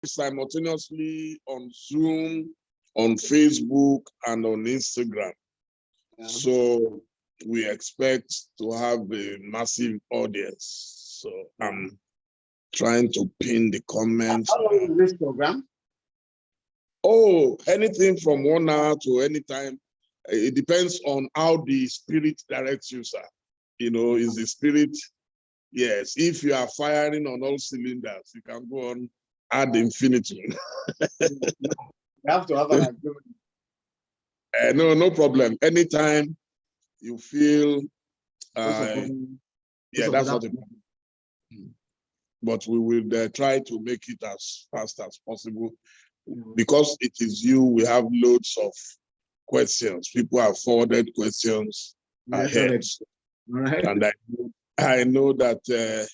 simultaneously on Zoom, on Facebook, and on Instagram. Yeah. So we expect to have a massive audience. So I'm trying to pin the comments. How long is this program? Oh, anything from 1 hour to any time. It depends on how the spirit directs you, sir. You know, is the spirit, yes. If you are firing on all cylinders, you can go on ad infinitum. You have to have an agreement. No problem. Anytime you feel, yeah, that's not a problem. But we will try to make it as fast as possible. Because it is you, we have loads of questions. People have forwarded questions ahead. Right. And I know that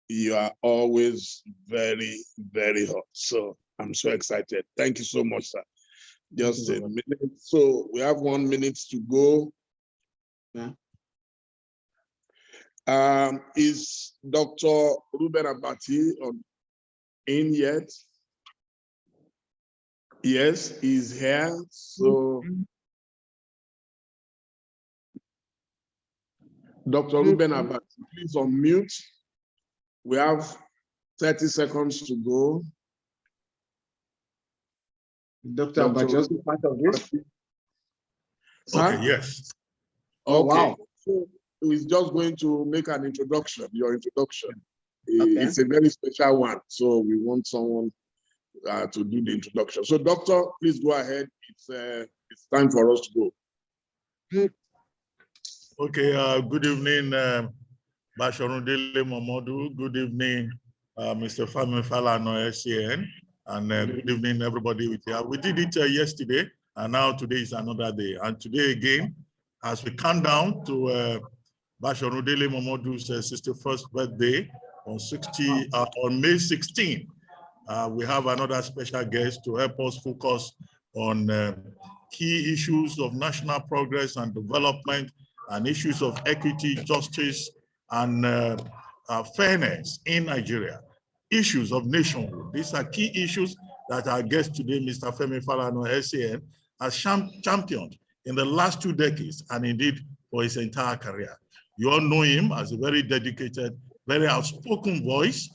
you are always very, very hot. So I'm so excited. Thank you so much, sir. Just a minute. So we have 1 minute to go. Yeah. Is Dr. Ruben Abati in yet? Yes, he's here. So, Dr. Ruben Abati, please unmute. We have 30 seconds to go. Dr. Abati, also part of this? Okay, yes. Oh, okay. Wow. So he's just going to make an introduction, your introduction. Okay. It's a very special one. So we want someone to do the introduction. So, Doctor, please go ahead. It's time for us to go. Okay. Good evening, DELE MOMODU. Good evening, Mr. FEMI FALANA, SCN, and good evening, everybody with you. We did it yesterday, and now today is another day. And today again, as we count down to DELE MOMODU's 61st birthday on May 16. We have another special guest to help us focus on key issues of national progress and development and issues of equity, justice, and fairness in Nigeria. Issues of nationhood. These are key issues that our guest today, Mr. FEMI FALANA, SCN, has championed in the last 2 decades and indeed for his entire career. You all know him as a very dedicated, very outspoken voice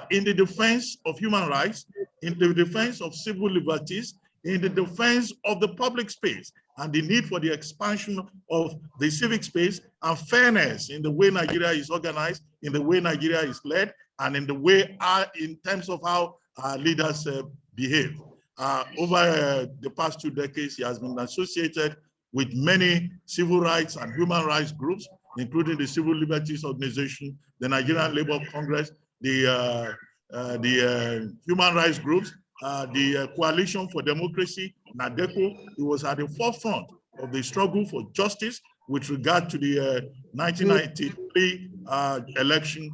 in the defense of human rights, in the defense of civil liberties, in the defense of the public space, and the need for the expansion of the civic space and fairness in the way Nigeria is organized, in the way Nigeria is led, and in the way, in terms of how our leaders behave. Over the past 2 decades, he has been associated with many civil rights and human rights groups, including the Civil Liberties Organization, the Nigerian Labour Congress, the human rights groups, the Coalition for Democracy, NADECO. He was at the forefront of the struggle for justice with regard to the 1993 election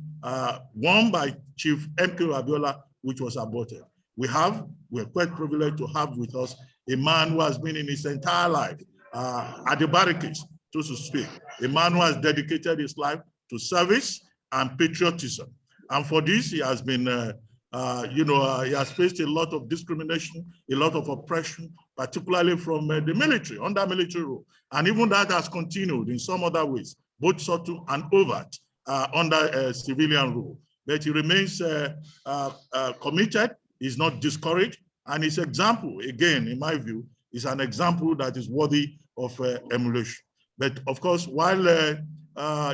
won by Chief M.K. Abiola, which was aborted. We're quite privileged to have with us a man who has been in his entire life at the barricades, so to speak, a man who has dedicated his life to service and patriotism. And for this, he has been, he has faced a lot of discrimination, a lot of oppression, particularly from the military, under military rule. And even that has continued in some other ways, both subtle and overt, under civilian rule. But he remains committed, he's not discouraged, and his example, again, in my view, is an example that is worthy of emulation. But of course, while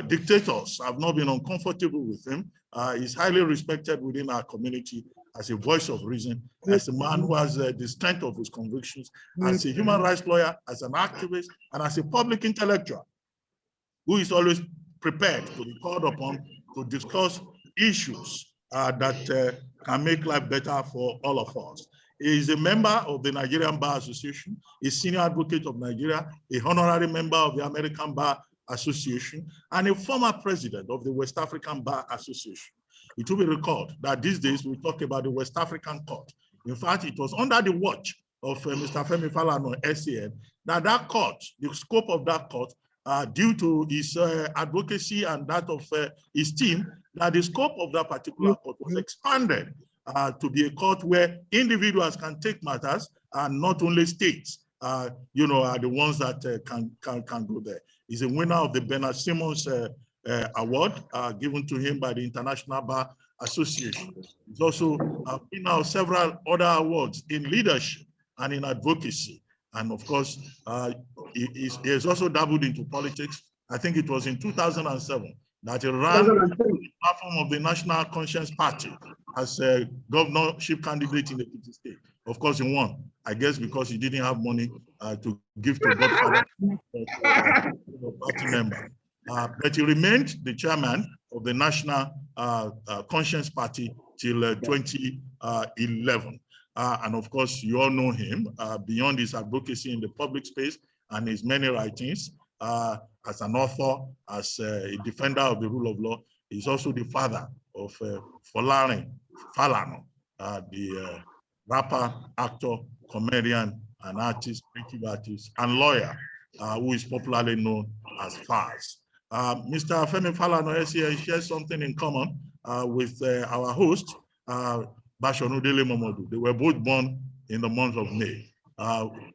dictators have not been uncomfortable with him, he's highly respected within our community as a voice of reason, as a man who has the strength of his convictions, as a human rights lawyer, as an activist, and as a public intellectual, who is always prepared to be called upon to discuss issues that can make life better for all of us. He is a member of the Nigerian Bar Association, a senior advocate of Nigeria, a honorary member of the American Bar Association, and a former president of the West African Bar Association. It will be recalled that these days we talk about the West African Court. In fact, it was under the watch of Mr. FEMI FALANA, SCN, that court, the scope of that court, due to his advocacy and that of his team, that the scope of that particular court was expanded to be a court where individuals can take matters and not only states, you know, are the ones that can go there. He's a winner of the Bernard Simmons Award given to him by the International Bar Association. He's also a winner of several other awards in leadership and in advocacy. And of course, he has also dabbled into politics. I think it was in 2007 that he ran on the platform of the National Conscience Party as a governorship candidate in the state. Of course, he won, I guess, because he didn't have money to give to Godfather party member. But he remained the chairman of the National Conscience Party till 2011. And of course, you all know him beyond his advocacy in the public space and his many writings as an author, as a defender of the rule of law. He's also the father of FEMI Falana, the rapper, actor, comedian, and artist, creative artist, and lawyer, who is popularly known as Faz. Mr. FEMI Falana shares something in common with our host, DELE MOMODU. They were both born in the month of May.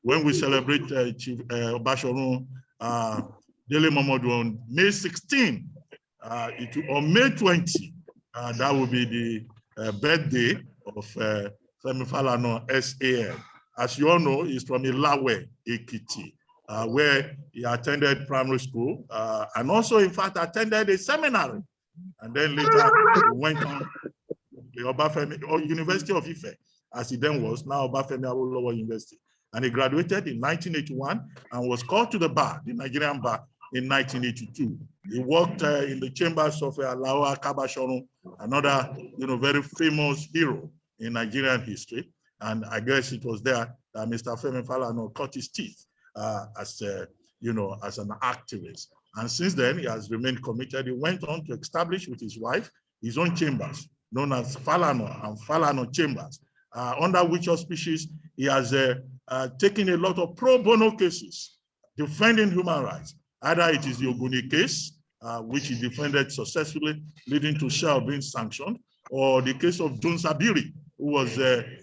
When we celebrate Chief DELE MOMODU on May 16, on May 20, that will be the birthday of FEMI Falana SAN. As you all know, he's from Ilawe, Ekiti, where he attended primary school and also, in fact, attended a seminary. And then later, he went on the Obafemi, or University of Ife, as he then was, now Obafemi Awolowo University. And he graduated in 1981 and was called to the bar, the Nigerian bar, in 1982. He worked in the chambers of Alawa Kabashonu, another, you know, very famous hero in Nigerian history. And I guess it was there that Mr. FEMI Falana cut his teeth as, you know, as an activist. And since then, he has remained committed. He went on to establish with his wife his own chambers, known as Falana and Falana Chambers, under which auspices he has taken a lot of pro bono cases defending human rights. Either it is the Oguni case, which he defended successfully, leading to Shell being sanctioned, or the case of Jones Abiri, who was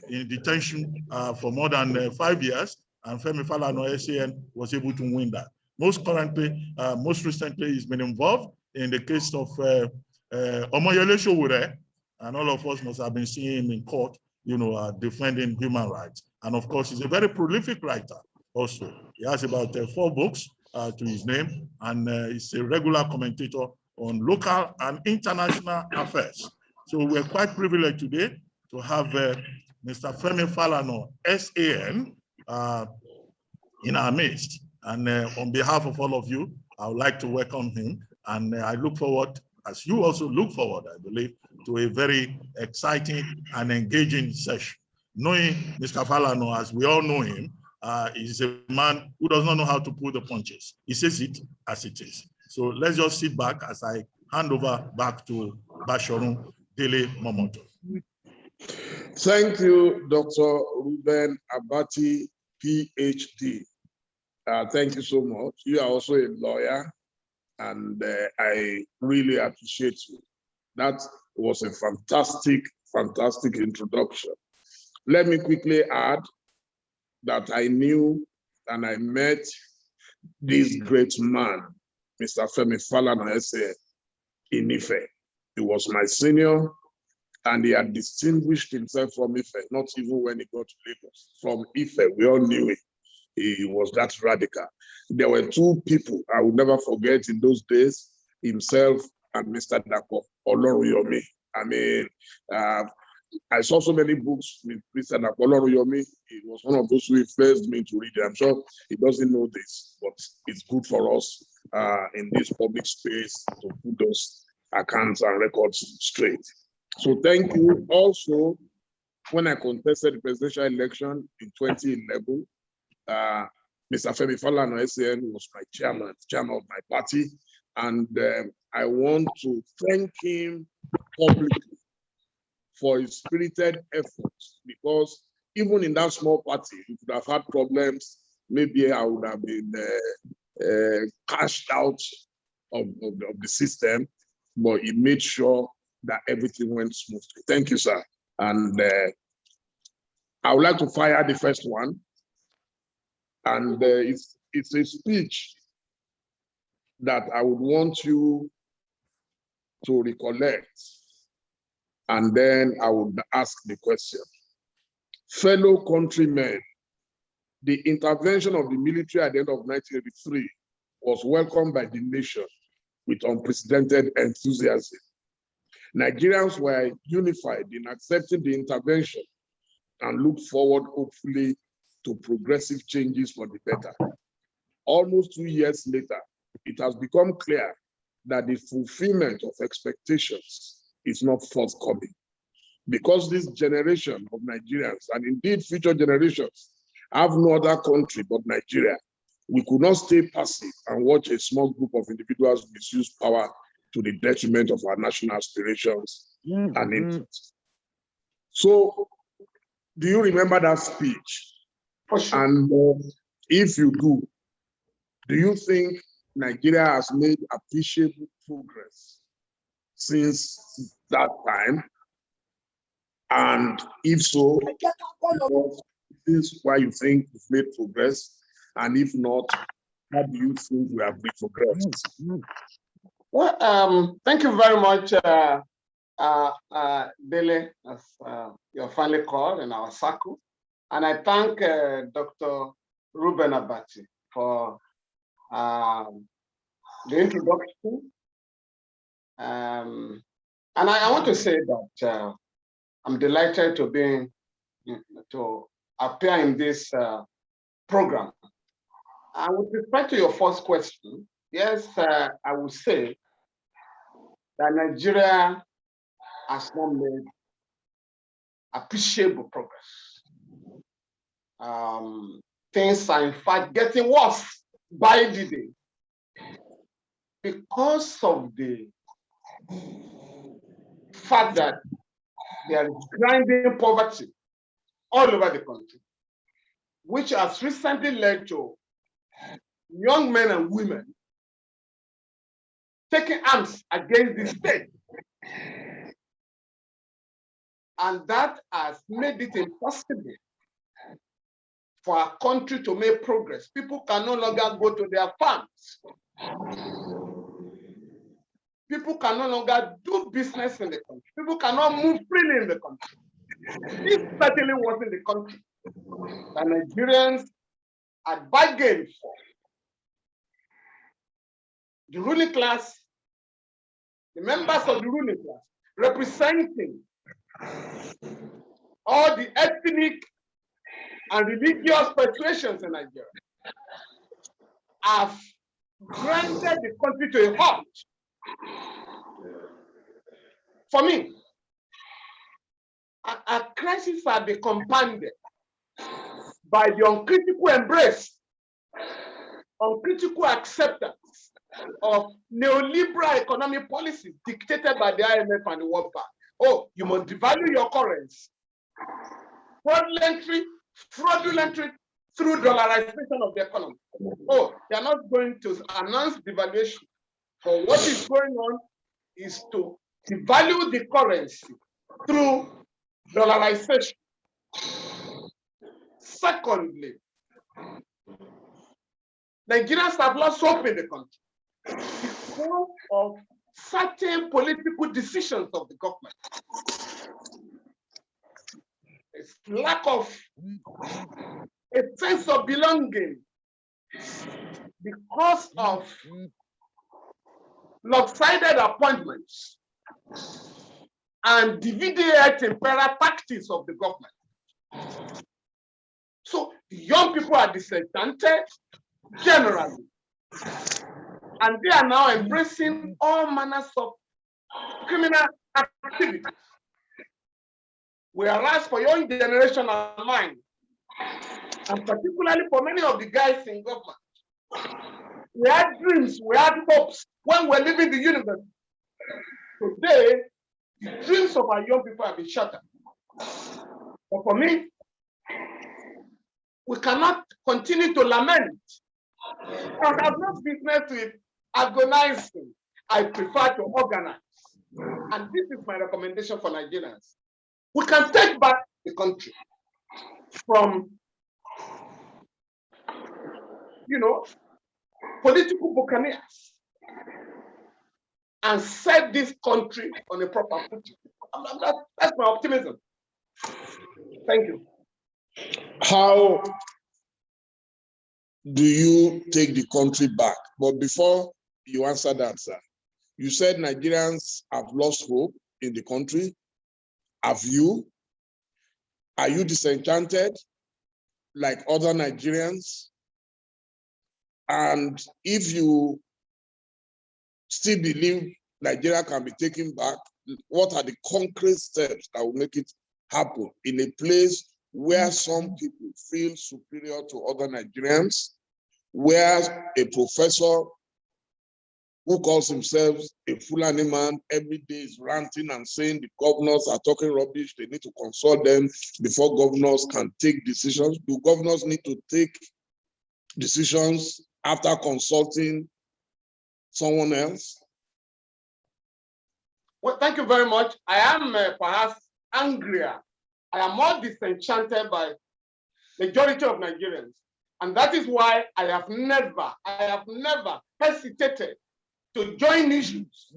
in detention for more than 5 years, and FEMI Falana SAN was able to win that. Most recently, he's been involved in the case of Omoyele Sowore, and all of us must have been seeing him in court, you know, defending human rights. And of course, he's a very prolific writer also. He has about 4 books to his name, and he's a regular commentator on local and international affairs. So we're quite privileged today to have Mr. FEMI Falana SAN in our midst. And on behalf of all of you, I would like to welcome him. And I look forward, as you also look forward, I believe, to a very exciting and engaging session. Knowing Mr. Falana, as we all know him, is a man who does not know how to pull the punches. He says it as it is. So let's just sit back as I hand over back to DELE MOMODU. Thank you, Dr. Ruben Abati, PhD. Thank you so much. You are also a lawyer, and I really appreciate you. That was a fantastic, fantastic introduction. Let me quickly add that I knew and I met this great man, Mr. FEMI Falana SAN, in Ife. He was my senior, and he had distinguished himself from Ife, not even when he got to Lagos. From Ife, we all knew it. He was that radical. There were 2 people I would never forget in those days, himself and Mr. Dapo Oloruyomi. I mean, I saw so many books with Mr. Dapo Oloruyomi. He was one of those who influenced me to read it. I'm sure he doesn't know this, but it's good for us in this public space to put those accounts and records straight. So thank you. Also, when I contested the presidential election in 2011, Mr. FEMI Falana SAN was my chairman of my party, and I want to thank him publicly for his spirited efforts, because even in that small party, we could have had problems. Maybe I would have been cashed out of the system, but he made sure that everything went smoothly. Thank you, sir. And I would like to fire the first one. And it's a speech that I would want you to recollect. And then I would ask the question. Fellow countrymen, the intervention of the military at the end of 1983 was welcomed by the nation with unprecedented enthusiasm. Nigerians were unified in accepting the intervention and looked forward hopefully to progressive changes for the better. Almost 2 years later, it has become clear that the fulfillment of expectations is not forthcoming. Because this generation of Nigerians, and indeed future generations, have no other country but Nigeria, we could not stay passive and watch a small group of individuals misuse power to the detriment of our national aspirations and interests. So, do you remember that speech? For sure. And if you do you think Nigeria has made appreciable progress since that time? And if so, this is why you think we've made progress? And if not, how do you think we have made progress? Well, thank you very much, Dele, as you're finally called in our circle. And I thank Dr. Ruben Abati for the introduction. And I want to say that I'm delighted to appear in this program. And with respect to your first question, yes, I would say that Nigeria has not made appreciable progress. Things are in fact getting worse by the day because of the fact that there is grinding poverty all over the country, which has recently led to young men and women taking arms against the state. And that has made it impossible for our country to make progress. People can no longer go to their farms. People can no longer do business in the country. People cannot move freely in the country. This certainly was in the country that Nigerians had bargained for. The ruling class, the members of the ruling class, representing all the ethnic and religious persuasions in Nigeria, have grinded the country to a halt. For me, a crisis has been compounded by the uncritical embrace, uncritical acceptance of neoliberal economic policies dictated by the IMF and the World Bank. Oh, you must devalue your currency. Fraudulently through dollarization of the economy. Oh, they are not going to announce devaluation. But what is going on is to devalue the currency through dollarization. Secondly, Nigerians have lost hope in the country because of certain political decisions of the government. It's lack of a sense of belonging because of lopsided appointments and divide et impera tactics of the government. So young people are disenchanted generally, and they are now embracing all manners of criminal activities. Whereas for young generation of mine, and particularly for many of the guys in government, we had dreams, we had hopes when we were leaving the university. Today, the dreams of our young people have been shattered. But for me, we cannot continue to lament. I have no business with agonizing. I prefer to organize. And this is my recommendation for Nigerians. we can take back the country from, political buccaneers and set this country on a proper footing. That's my optimism. Thank you. How do you take the country back? But before you answer that, sir, you said Nigerians have lost hope in the country. Have you? Are you disenchanted like other Nigerians? And if you still believe Nigeria can be taken back, what are the concrete steps that will make it happen in a place where some people feel superior to other Nigerians, where a professor who calls himself a Fulani man every day is ranting and saying the governors are talking rubbish, they need to consult them before governors can take decisions? Do governors need to take decisions after consulting someone else? Well, thank you very much. I am perhaps angrier. I am more disenchanted by the majority of Nigerians. And that is why I have never hesitated to join issues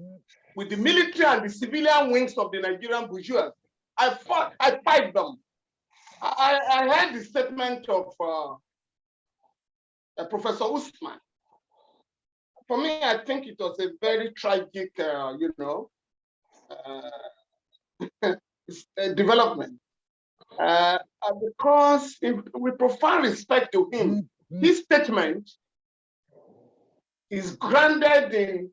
with the military and the civilian wings of the Nigerian bourgeoisie. I fight them. I heard the statement of Professor Usman. For me, I think it was a very tragic, development. Because with profound respect to him, his statement is grounded in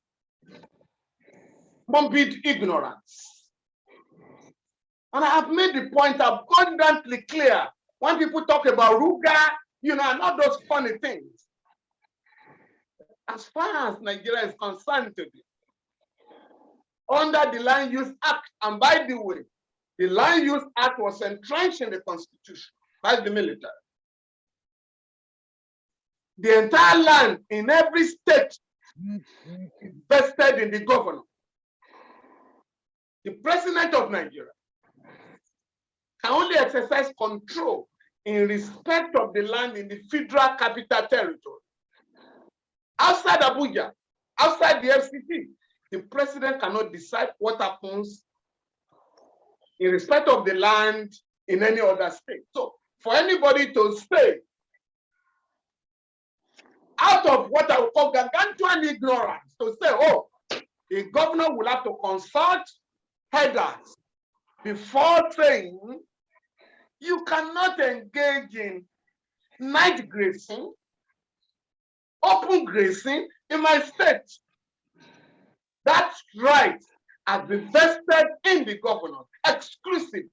morbid ignorance. And I have made the point abundantly clear when people talk about Ruga, and all those funny things. As far as Nigeria is concerned today, under the Land Use Act, and by the way, the Land Use Act was entrenched in the Constitution by the military. The entire land in every state is vested in the governor. The president of Nigeria can only exercise control in respect of the land in the Federal Capital Territory. Outside Abuja, outside the FCT, the president cannot decide what happens in respect of the land in any other state. So for anybody to say, out of what I would call gargantuan ignorance, to say, oh, a governor will have to consult headers before saying, you cannot engage in night grazing, open grazing in my state. That right has been vested in the governor, exclusive.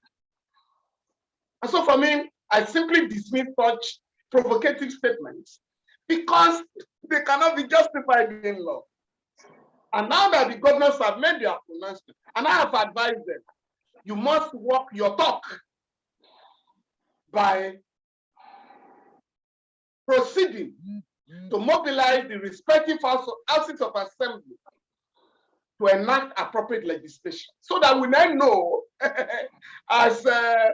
And so for me, I simply dismiss such provocative statements because they cannot be justified in law. And now that the governors have made their pronouncement, and I have advised them, you must walk your talk by proceeding to mobilize the respective houses of assembly to enact appropriate legislation, so that we now know, as a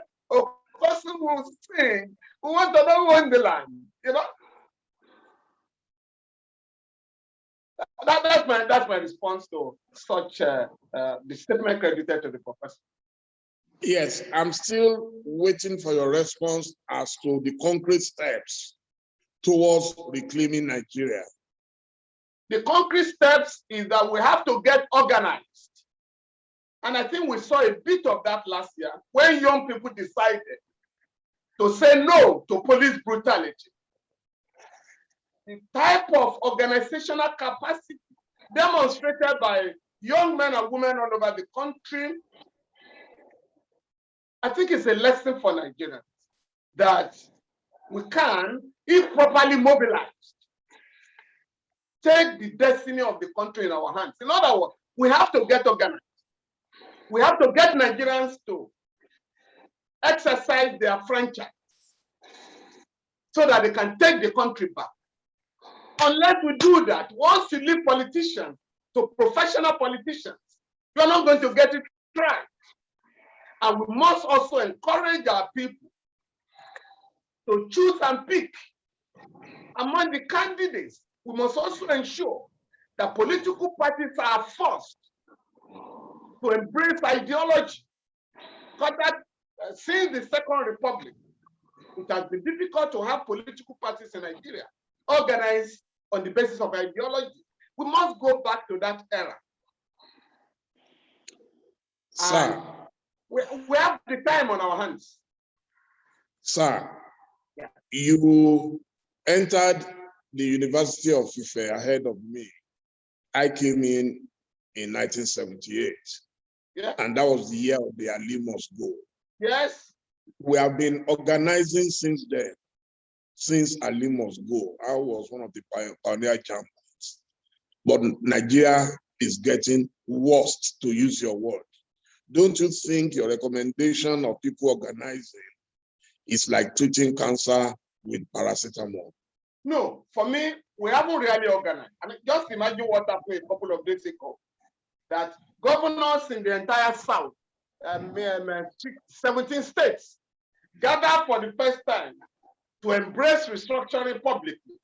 person who sing, who wants to know who owns the land, That's my response to such the statement credited to the professor. Yes, I'm still waiting for your response as to the concrete steps towards reclaiming Nigeria. The concrete steps is that we have to get organized. And I think we saw a bit of that last year when young people decided to say no to police brutality. The type of organizational capacity demonstrated by young men and women all over the country, I think it's a lesson for Nigerians that we can, if properly mobilized, take the destiny of the country in our hands. In other words, we have to get organized. We have to get Nigerians to exercise their franchise so that they can take the country back. Unless we do that, once you leave politicians to professional politicians, you're not going to get it right. And we must also encourage our people to choose and pick among the candidates. We must also ensure that political parties are forced to embrace ideology. Because that, since the Second Republic, it has been difficult to have political parties in Nigeria organized on the basis of ideology. We must go back to that era. Sir, we have the time on our hands. Sir, yeah. You entered the University of Ife ahead of me. I came in 1978. Yeah. And that was the year of the Ali Must Go. Yes. We have been organizing since then, since Ali Must Go. I was one of the pioneer champions. But Nigeria is getting worse, to use your word. Don't you think your recommendation of people organizing is like treating cancer with paracetamol? No, for me, we haven't really organized. I mean, just imagine what happened a couple of days ago. That governors in the entire South, 17 states, gathered for the first time to embrace restructuring publicly.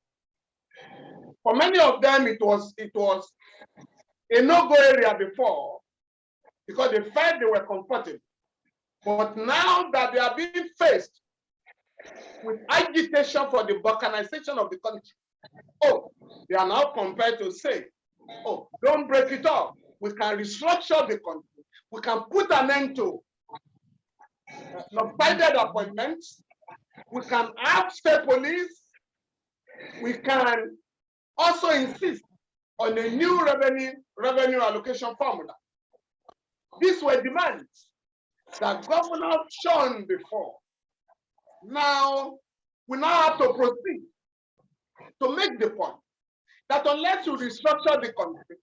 For many of them, it was a no-go area before because they felt they were comfortable. But now that they are being faced with agitation for the balkanization of the country, oh, they are now compelled to say, oh, don't break it up. We can restructure the country. We can put an end to lopsided appointments. We can have state police. We can also insist on a new revenue allocation formula. These were demands that governors shown before. Now, we now have to proceed to make the point that unless you restructure the country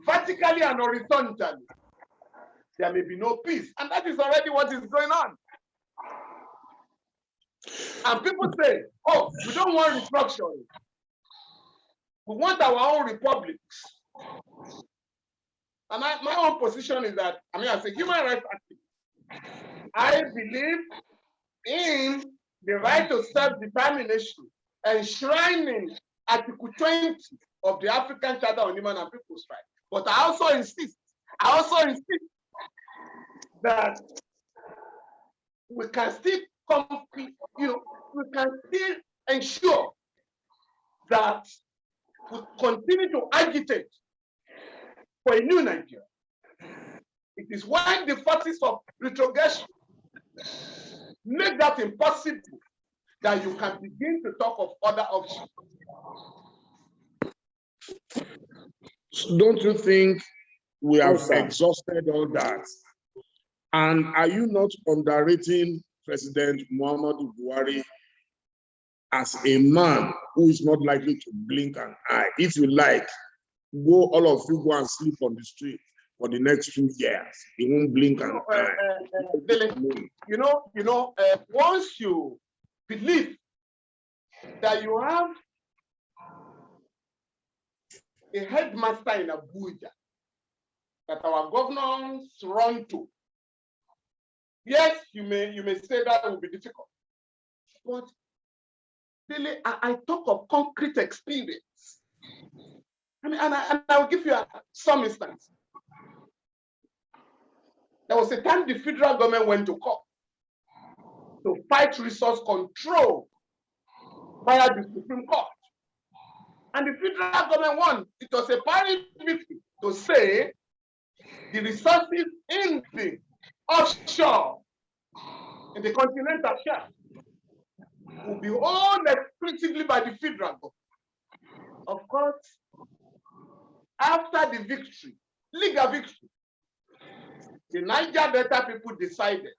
vertically and horizontally, there may be no peace. And that is already what is going on. And people say, oh, we don't want restructuring. We want our own republics. And my own position is that, I mean, as a human rights activist, I believe in the right to self-determination enshrining Article 20 of the African Charter on Human and People's Rights. But I also insist that we can still we can still ensure that we continue to agitate for a new Nigeria. It is when the forces of retrogression make that impossible that you can begin to talk of other options. So don't you think we have exhausted all that? And are you not underrating President Muhammadu Buhari as a man who is not likely to blink an eye? If you like, all of you go and sleep on the street for the next 2 years. He won't blink an eye. Once you believe that you have a headmaster in Abuja that our governors run to, yes, you may say that will be difficult. But really, I talk of concrete experience. I mean, and I will give you some instance. There was a time the federal government went to court to fight resource control via the Supreme Court. And the federal government won. It was a party victory to say the resources in the offshore, in the continental shelf, will be owned exclusively by the federal government. Of course, after the victory, legal victory, the Niger Delta people decided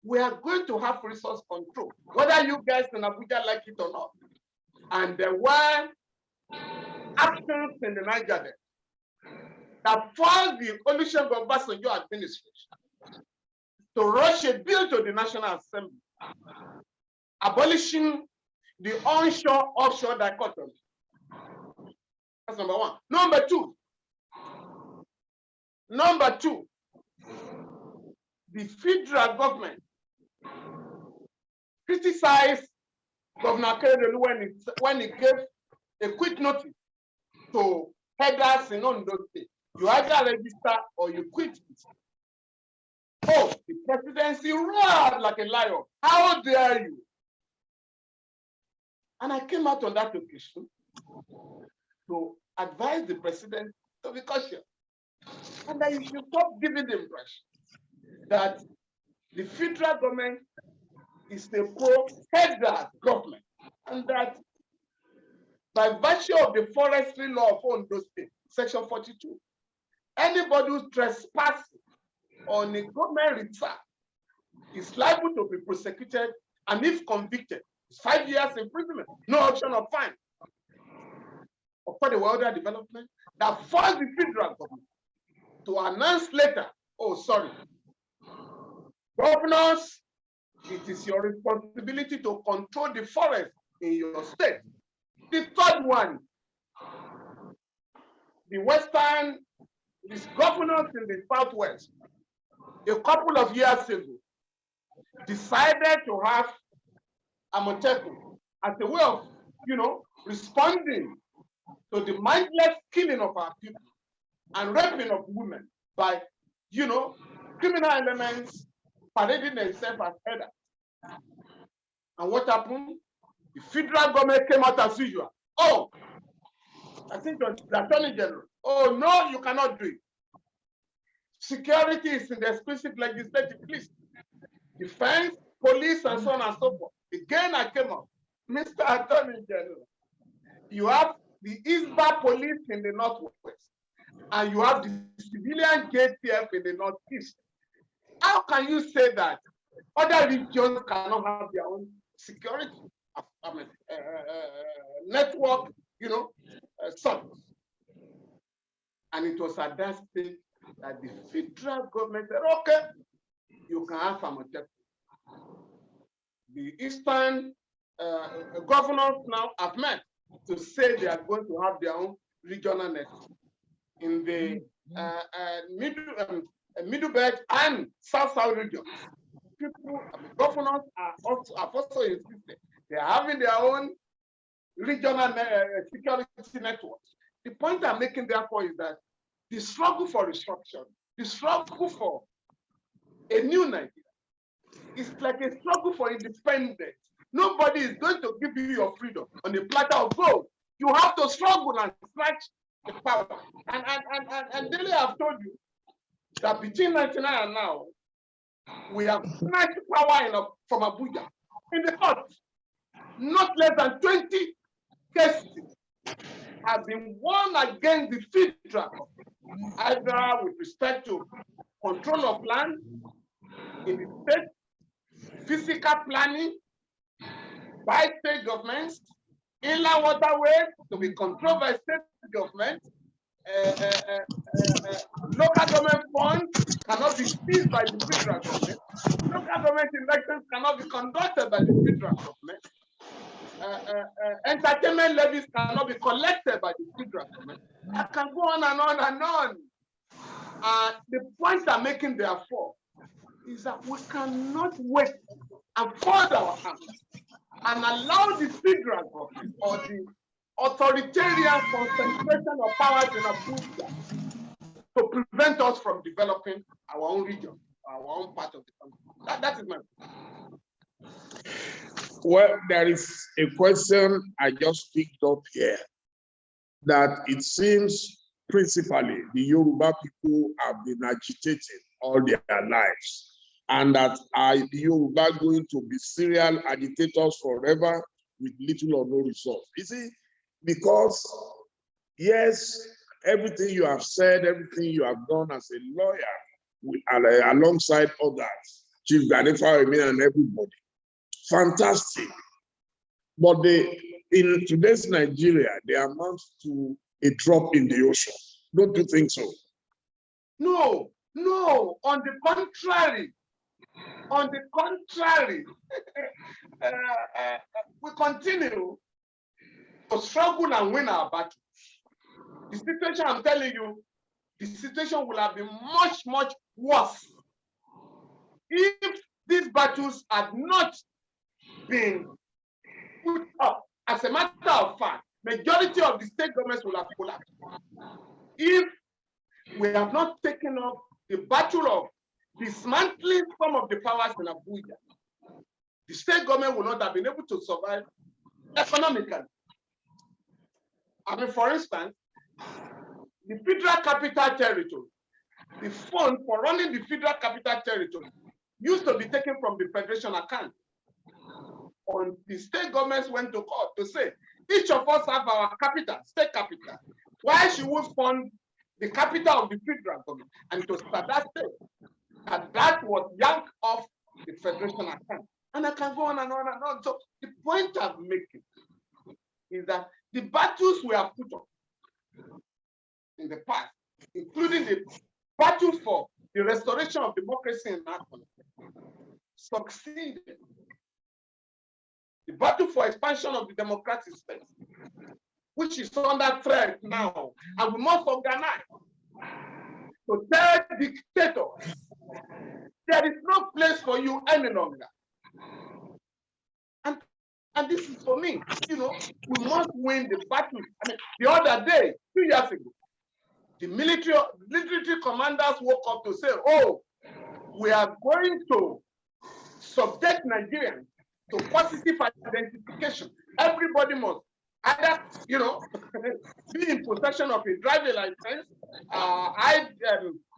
we are going to have resource control, whether you guys in Abuja like it or not. And there were actions in the Niger Delta that forced the Olusegun Obasanjo administration to rush a bill to the National Assembly, abolishing the onshore-offshore dichotomy. That's number one. Number two, the federal government criticized Governor Keredolu when he gave a quick notice to headers in Ondo State. You either register or you quit. Oh, the presidency roared like a lion. How dare you? And I came out on that occasion to advise the president to be cautious. And that you should stop giving the impression that the federal government is a pro-header government, and that by virtue of the forestry law of Ondo State, section 42, anybody who trespasses on a government reserve is liable to be prosecuted, and if convicted, it's 5 years imprisonment, no option of fine. Of course, there were other developments that forced the federal government to announce later, oh, sorry, governors, it is your responsibility to control the forest in your state. The third one, the governors in the Southwest, a couple of years ago, decided to have Amoteku as a way of, responding to the mindless killing of our people and raping of women by, criminal elements parading themselves as headers. And what happened? The federal government came out as usual. Oh, I think the Attorney General. Oh, no, you cannot do it. Security is in the exclusive legislative list. Defense, police, and so on and so forth. Again, I came up. Mr. Attorney General, you have the ISBA police in the Northwest, and you have the civilian JTF in the Northeast. How can you say that other regions cannot have their own security network, service? And it was at that stage that the federal government said, okay, you can have Amoteku. The Eastern governors now have met to say they are going to have their own regional network. In the Middle Belt and South regions, governors have also insisted they are having their own regional security networks. The point I'm making, therefore, is that the struggle for restructuring, the struggle for a new Nigeria, is like a struggle for independence. Nobody is going to give you your freedom on a platter of gold. You have to struggle and snatch the power. And Dele have told you that between 1999 and now, we have snatched power from Abuja in the court. Not less than 20 cases have been won against the federal, either with respect to control of land in the state, physical planning by state governments, inland waterways to be controlled by state government, local government funds cannot be seized by the federal government, local government elections cannot be conducted by the federal government, entertainment levies cannot be collected by the federal government. I can go on and on and on. The point I'm making, therefore, is that we cannot wait and fold our hands and allow the federal government or the authoritarian concentration of powers in Abuja to prevent us from developing our own region, our own part of the country. That is my point. Well, there is a question I just picked up here, that it seems principally the Yoruba people have been agitating all their lives, and that are the Yoruba going to be serial agitators forever with little or no result? You see, because yes, everything you have said, everything you have done as a lawyer, alongside others, Chief Ganifa and everybody, fantastic. But in today's Nigeria, they amount to a drop in the ocean. Don't you think so? No, on the contrary. We continue to struggle and win our battles. The situation, I'm telling you, the situation will have been much, much worse if these battles had not been put up, as a matter of fact, majority of the state governments will have collapsed. If we have not taken up the battle of dismantling some of the powers in Abuja, the state government will not have been able to survive economically. I mean, for instance, the Federal Capital Territory, the fund for running the Federal Capital Territory used to be taken from the Federation account. And the state governments went to court to say, each of us have our capital, state capital. Why should we fund the capital of the federal government? And to start that state, and that was yanked off the Federation account. And I can go on and on and on. So the point I'm making is that the battles we have put up in the past, including the battle for the restoration of democracy in our country, succeeded. The battle for expansion of the democratic space, which is under threat now, and we must organize to tell dictators there is no place for you any longer. And this is for me, you know, we must win the battle. I mean, the other day, 2 years ago, the military commanders woke up to say, oh, we are going to subject Nigerians to positive identification. Everybody must either, you know, be in possession of a driving license,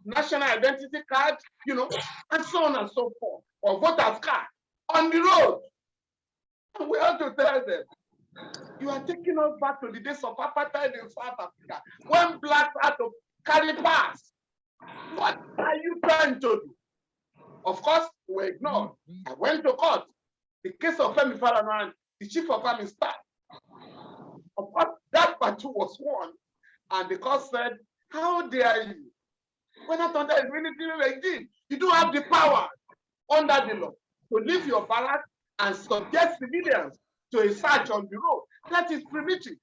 national identity card, you know, and so on and so forth, or voter's card on the road. And we have to tell them, you are taking us back to the days of apartheid in South Africa, when blacks had to carry pass. What are you trying to do? Of course, we were ignored. I went to court. The case of FEMI FALANA and the chief of army staff. Of course, that battle was won, and the court said, how dare you? We're not under a military regime. You don't have the power under the law to leave your barracks and subject civilians to a search on the road. That is primitive.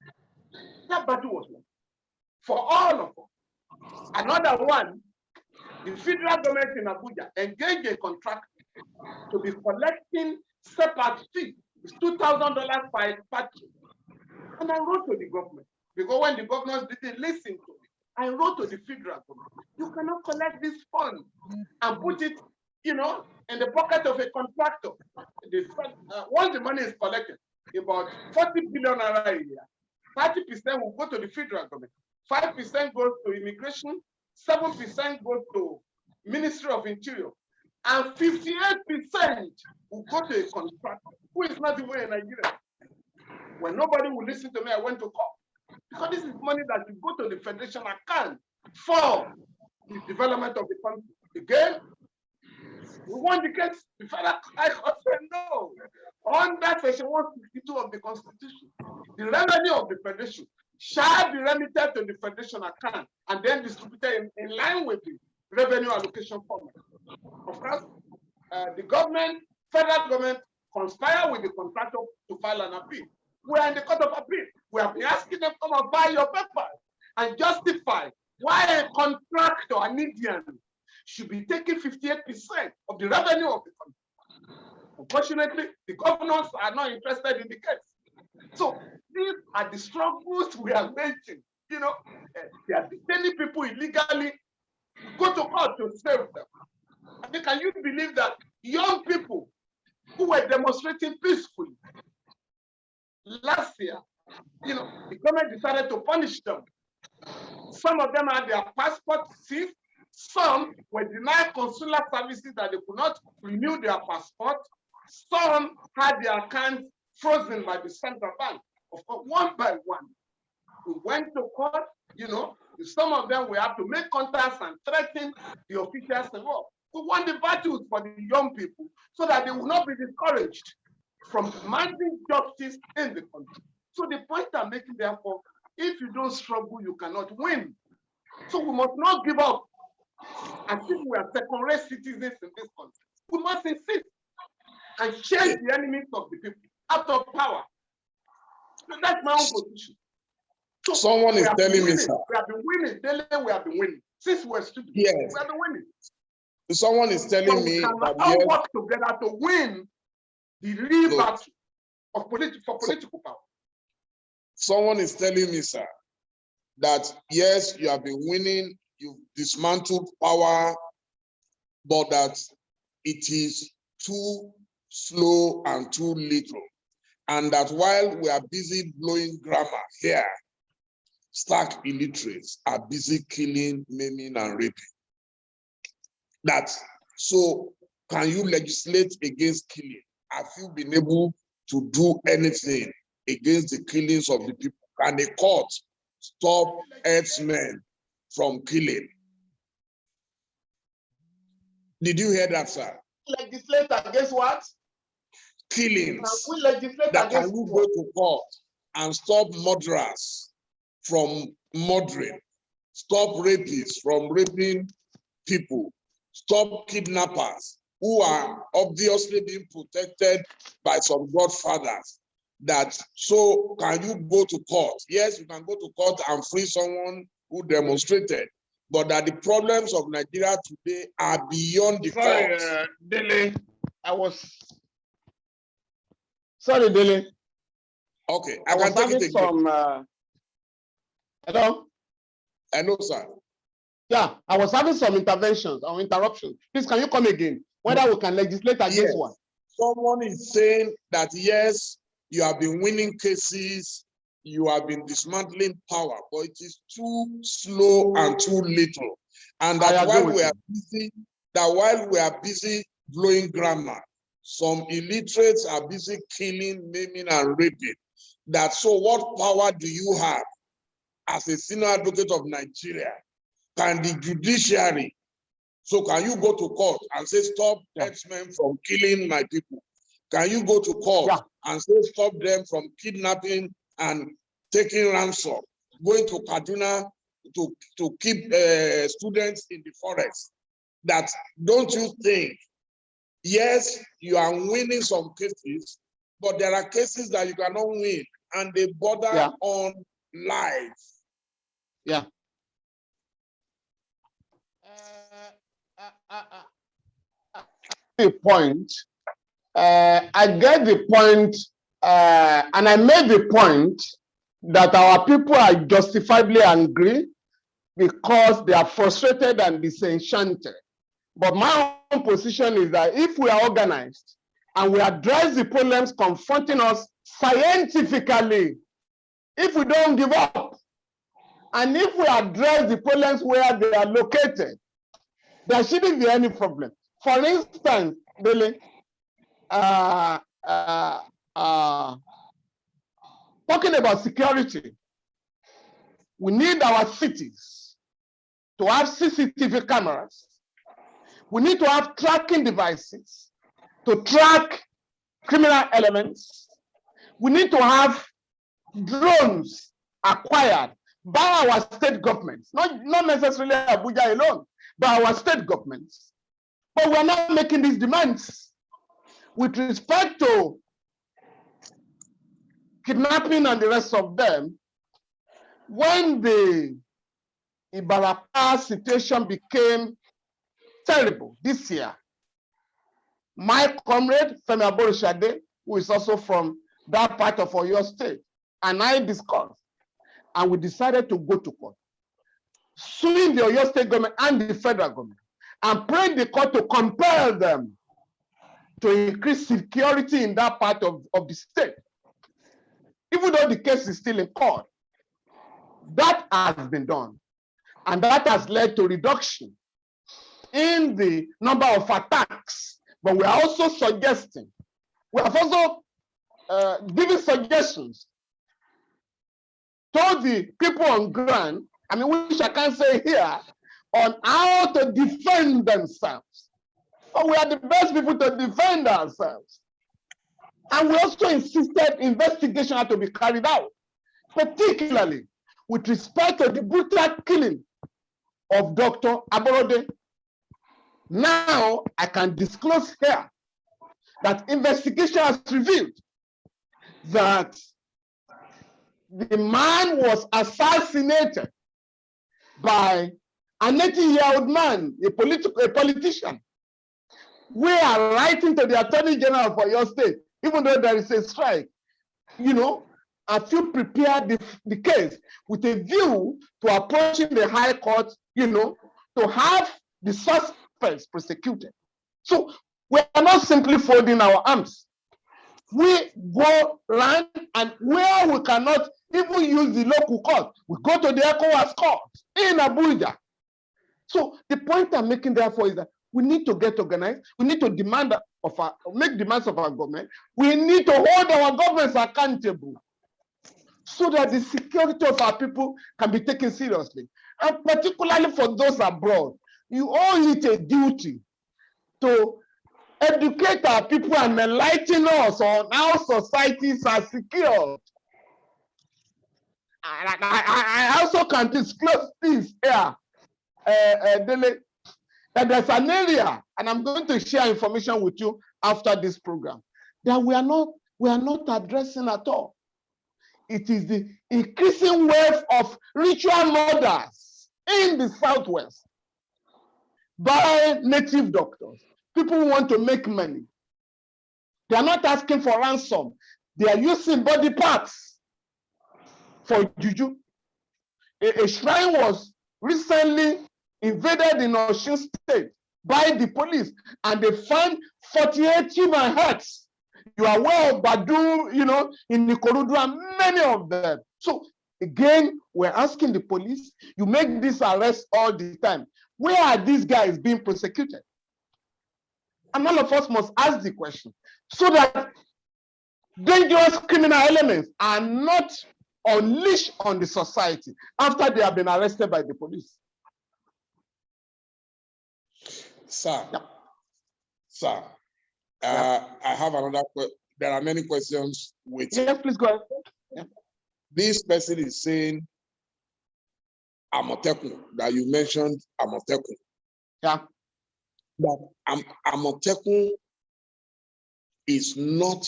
That battle was won for all of us. Another one, the federal government in Abuja engaged a contractor to be collecting separate fee. It's $2,000 per party. And I wrote to the government, because when the governors didn't listen to me, I wrote to the federal government, you cannot collect this fund and put it, you know, in the pocket of a contractor. Once the money is collected, about 40 billion naira a year, 30% will go to the federal government, 5% goes to immigration, 7% goes to Ministry of Interior, and 58% will go to a contractor who is not even in Nigeria. When nobody will listen to me, I went to court. Because this is money that will go to the Federation account for the development of the country. Again, we won the case. The federal high court said no. Under section 162 of the Constitution, the revenue of the Federation shall be remitted to the Federation account and then distributed in line with the revenue allocation format. Of course, the government, federal government, conspire with the contractor to file an appeal. We are in the court of appeal. We have been asking them to come and buy your papers and justify why a contractor, an Indian, should be taking 58% of the revenue of the country. Unfortunately, the governors are not interested in the case. So these are the struggles we are making. You know, they are detaining people illegally. Go to court to save them. I mean, can you believe that young people who were demonstrating peacefully last year, you know, the government decided to punish them. Some of them had their passports seized. Some were denied consular services that they could not renew their passport. Some had their accounts frozen by the central bank. Of course, one by one, we went to court. You know, some of them we have to make contacts and threaten the officials involved. We won the battles for the young people so that they will not be discouraged from demanding justice in the country. So the point I'm making, therefore, if you don't struggle, you cannot win. So we must not give up. As if we are second-rate citizens in this country. We must insist and change the enemies of the people out of power. So that's my own position. So someone is telling me, sir. We have been winning. Daily, we have been winning. Since we're students, yes. we have been winning. Someone is telling me that all yes, work together to win the real battle of political power. Someone is telling me, sir, that yes, you have been winning, you've dismantled power, but that it is too slow and too little. And that while we are busy blowing grammar here, stark illiterates are busy killing, maiming, and raping. So can you legislate against killing? Have you been able to do anything against the killings of the people? Can the court stop herdsmen from killing? Did you hear that, sir? Legislate against what? Killings. Can we legislate That against can you go to court and stop murderers from murdering? Stop rapists from raping people? Stop kidnappers who are obviously being protected by some godfathers? So can you go to court? Yes, you can go to court and free someone who demonstrated, but that the problems of Nigeria today are beyond the court. Dele, sorry, Dele. Okay, I can take it again. Hello? Hello, sir. Yeah, I was having some interventions or interruptions. Please, can you come again? Whether we can legislate against one. Someone is saying that yes, you have been winning cases, you have been dismantling power, but it is too slow and too little. And that while we are busy blowing grammar, some illiterates are busy killing, maiming, and raping. So what power do you have as a senior advocate of Nigeria? Can the judiciary, so can you go to court and say, stop herdsmen from killing my people? Can you go to court and say, stop them from kidnapping and taking ransom, going to Kaduna to keep students in the forest? Don't you think, yes, you are winning some cases, but there are cases that you cannot win, and they border on life. Yeah. The point. I get the point, and I made the point that our people are justifiably angry because they are frustrated and disenchanted. But my own position is that if we are organized and we address the problems confronting us scientifically, if we don't give up, and if we address the problems where they are located, there shouldn't be any problem. For instance, Billy, talking about security, we need our cities to have CCTV cameras. We need to have tracking devices to track criminal elements. We need to have drones acquired by our state governments, not necessarily Abuja alone, by our state governments. But we're not making these demands. With respect to kidnapping and the rest of them, when the Ibarapa situation became terrible this year, my comrade, Femi Aborishade, who is also from that part of Oyo State, and I discussed, and we decided to go to court, suing the Oyo State government and the federal government, and praying the court to compel them to increase security in that part of the state. Even though the case is still in court, that has been done. And that has led to reduction in the number of attacks. But we are also suggesting, we have also given suggestions to the people on ground, which I can't say here, on how to defend themselves. But we are the best people to defend ourselves. And we also insisted investigation had to be carried out, particularly with respect to the brutal killing of Dr. Aborode. Now, I can disclose here that investigation has revealed that the man was assassinated by an 80-year-old man, a politician. We are writing to the Attorney General for your state, even though there is a strike. Have you prepared the case with a view to approaching the High Court, to have the suspects prosecuted? So we are not simply folding our arms. We go around, and where we cannot even use the local court, we go to the ECOWAS court in Abuja. So the point I'm making therefore is that we need to get organized. We need to make demands of our government. We need to hold our governments accountable so that the security of our people can be taken seriously. And particularly for those abroad, you owe it a duty to educate our people and enlighten us on how societies are secured. I also can disclose this here, Dele, that there's an area, and I'm going to share information with you after this program, that we are not addressing at all. It is the increasing wave of ritual murders in the Southwest by native doctors. People want to make money. They are not asking for ransom. They are using body parts for juju. A shrine was recently invaded in Osun State by the police, and they found 48 human heads. You are aware of Badu, in the Ikorodu, and many of them. So again, we're asking the police, you make this arrest all the time. Where are these guys being prosecuted? And all of us must ask the question so that dangerous criminal elements are not unleashed on the society after they have been arrested by the police. Sir, Yeah. Sir, Yeah. I have another question. There are many questions waiting. Yes, please go ahead. Yeah. This person is saying Amotekun, that you mentioned Amotekun. Yeah. But Amotekun is not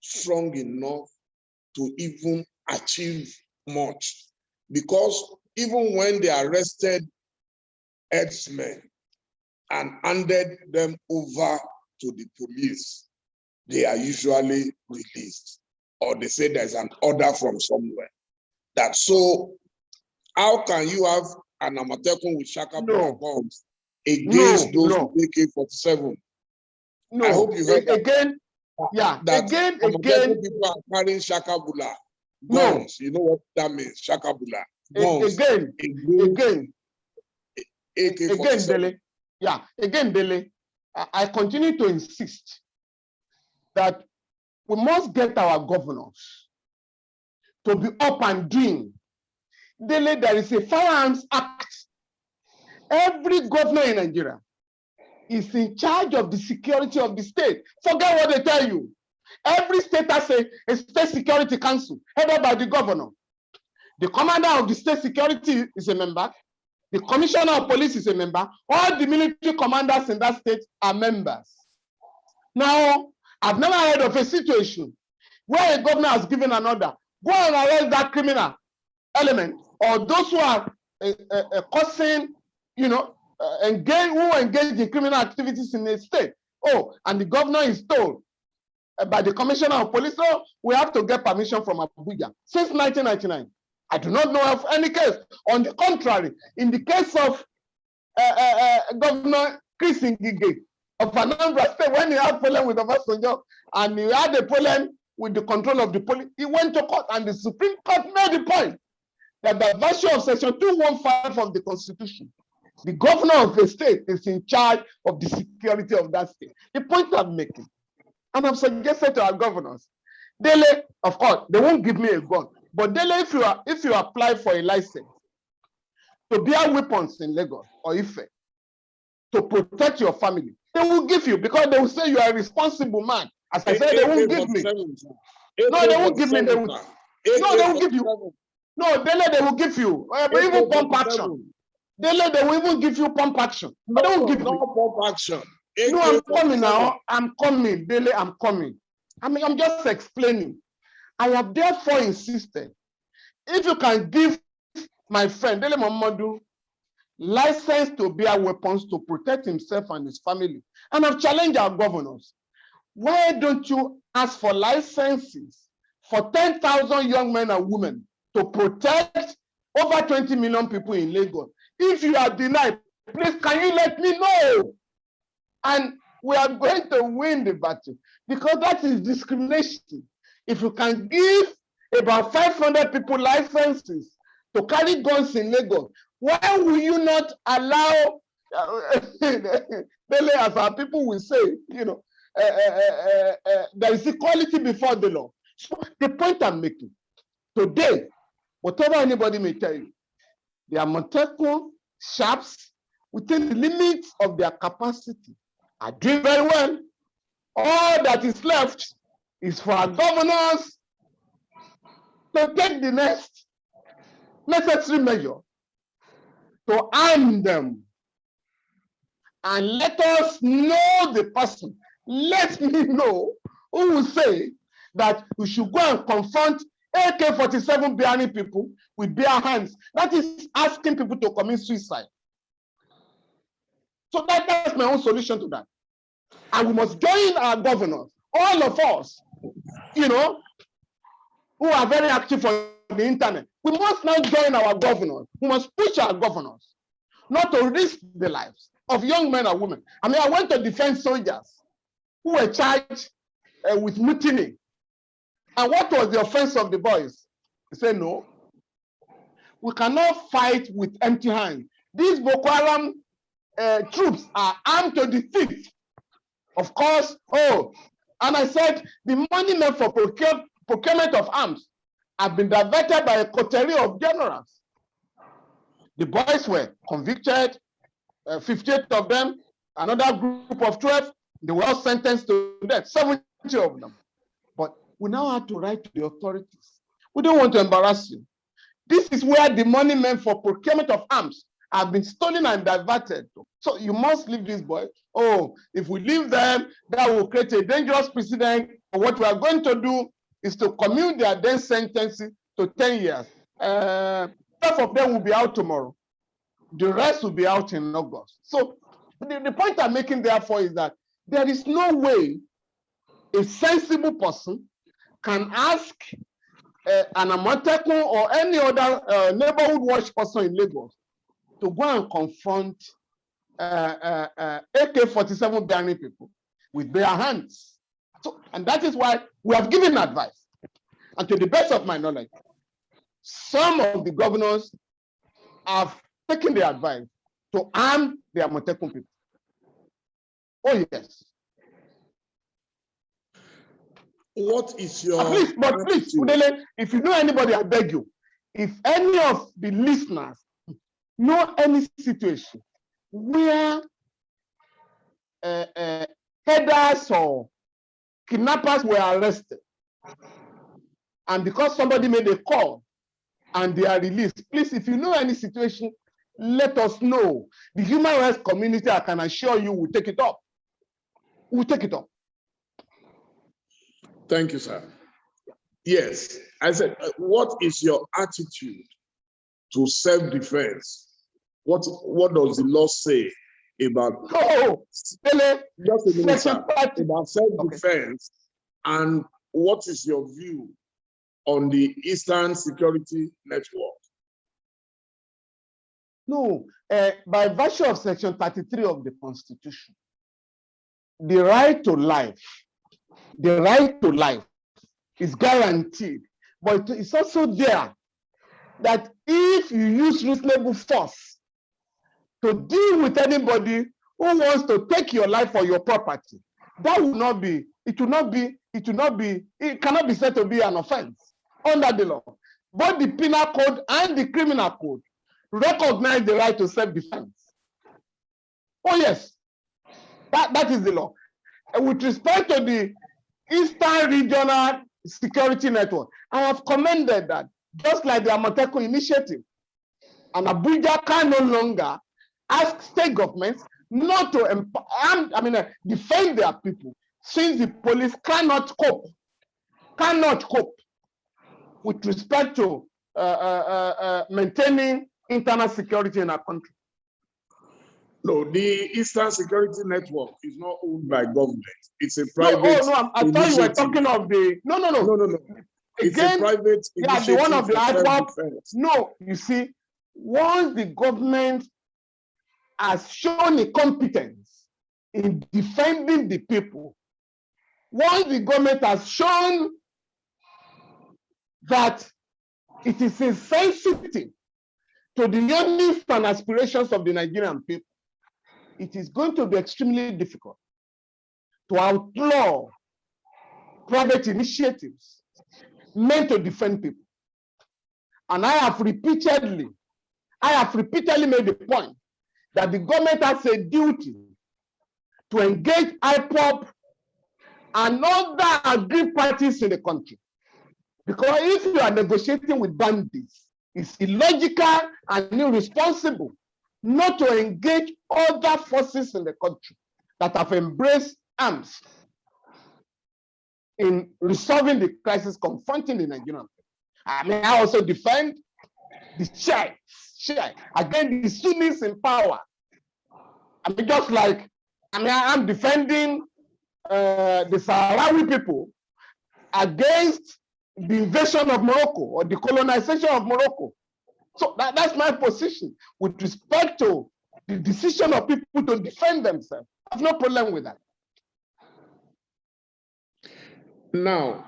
strong enough to even achieve much, because even when they arrested herdsmen and handed them over to the police, they are usually released, or they say there's an order from somewhere. So how can you have an Amotekun with Shakabula bombs against those AK-47? No. I hope you heard again. Yeah. That again. People are carrying Shakabula guns. No. You know what that means? Shakabula guns. Again, AK-47. Dele. Yeah. Again, Dele. I continue to insist that we must get our governors to be up and doing. Dele, there is a Firearms Act. Every governor in Nigeria is in charge of the security of the state. Forget what they tell you. Every state has a state security council headed by the governor. The commander of the state security is a member. The commissioner of police is a member. All the military commanders in that state are members. Now, I've never heard of a situation where a governor has given an order, go and arrest that criminal element, or those who are causing, engage in criminal activities in the state. Oh, and the governor is told by the commissioner of police, oh, we have to get permission from Abuja. Since 1999, I do not know of any case. On the contrary, in the case of Governor Chris Ngige of Anambra State, when he had problem with Obasanjo and he had a problem with the control of the police, he went to court, and the Supreme Court made the point that by virtue of Section 215 of the Constitution, the governor of the state is in charge of the security of that state. The point I'm making, and I've suggested to our governors, Dele, of course, they won't give me a gun, but Dele, if you apply for a license to bear weapons in Lagos or Ife to protect your family, they will give you, because they will say you are a responsible man. As I said, they won't give me. No, they won't give me. They won't give you. No, Dele, they will give you. Even pump action. Dele, they will even give you pump action. But they won't give you. Pump action. No, I'm coming now. I'm coming. Dele, I'm coming. I'm just explaining. I have therefore insisted, if you can give my friend Dele Momodu licensed to bear weapons to protect himself and his family. And I've challenged our governors. Why don't you ask for licenses for 10,000 young men and women to protect over 20 million people in Lagos? If you are denied, please, can you let me know? And we are going to win the battle, because that is discrimination. If you can give about 500 people licenses to carry guns in Lagos, why will you not allow, as our people will say, you know, there is equality before the law. So the point I'm making, today, whatever anybody may tell you, the Amotekun sharps, within the limits of their capacity, are doing very well. All that is left is for our governors to take the next necessary measure to arm them. And let us know the person. Let me know who will say that we should go and confront AK-47 bearing people with bare hands. That is asking people to commit suicide. So that's my own solution to that. And we must join our governors, all of us, you know, who are very active on the internet. We must now join our governors. We must push our governors not to risk the lives of young men and women. I mean, I went to defend soldiers who were charged with mutiny. And what was the offense of the boys? They said, no, we cannot fight with empty hands. These Boko Haram troops are armed to the teeth. Of course, and I said, the money meant for procurement of arms have been diverted by a coterie of generals. The boys were convicted, 58 of them, another group of 12, they were all sentenced to death, 70 of them. But we now have to write to the authorities. We don't want to embarrass you. This is where the money meant for procurement of arms have been stolen and diverted. So you must leave these boys. Oh, if we leave them, that will create a dangerous precedent. What we are going to do is to commute their death sentences to 10 years. Half of them will be out tomorrow. The rest will be out in August. So the point I'm making therefore is that there is no way a sensible person can ask an Amotekun or any other neighborhood watch person in Lagos to go and confront AK-47 bearing people with bare hands. So, and that is why we have given advice. And to the best of my knowledge, some of the governors have taken the advice to arm the Amotekun people. Oh, yes. What is your... Please, Udele, if you know anybody, I beg you, if any of the listeners know any situation where headers or kidnappers were arrested, and because somebody made a call and they are released, please, if you know any situation, let us know. The human rights community, I can assure you, will take it up. We'll take it up. Thank you, sir. Yes, I said, what is your attitude to self-defense? What does the law say about, about self-defense? Okay. And what is your view on the Eastern Security Network? No, by virtue of Section 33 of the Constitution, the right to life is guaranteed, but it's also there that if you use reasonable force to deal with anybody who wants to take your life or your property, that will not be, it cannot be said to be an offense under the law. Both the penal code and the criminal code recognize the right to self-defense. Oh yes, that is the law. And with respect to the Eastern Regional Security Network, I have commended that, just like the Amotekun initiative, and Abuja can no longer ask state governments not to defend their people, since the police cannot cope with respect to maintaining internal security in our country. No, the Eastern Security Network is not owned by government. It's a private. I thought you were talking of the. No. It's Again, a private initiative. The one of the IPOP. No, you see, once the government has shown a competence in defending the people, once the government has shown that it is insensitive to the needs and aspirations of the Nigerian people, it is going to be extremely difficult to outlaw private initiatives meant to defend people. And I have repeatedly made the point that the government has a duty to engage IPOP and other aggrieved parties in the country. Because if you are negotiating with bandits, it's illogical and irresponsible not to engage other forces in the country that have embraced arms in resolving the crisis confronting the Nigerian people. I mean, I also defend the Shia against the Sunnis in power. I mean, just like, I'm defending the Sahrawi people against the invasion of Morocco or the colonization of Morocco. So that's my position with respect to the decision of people to defend themselves. I have no problem with that. Now,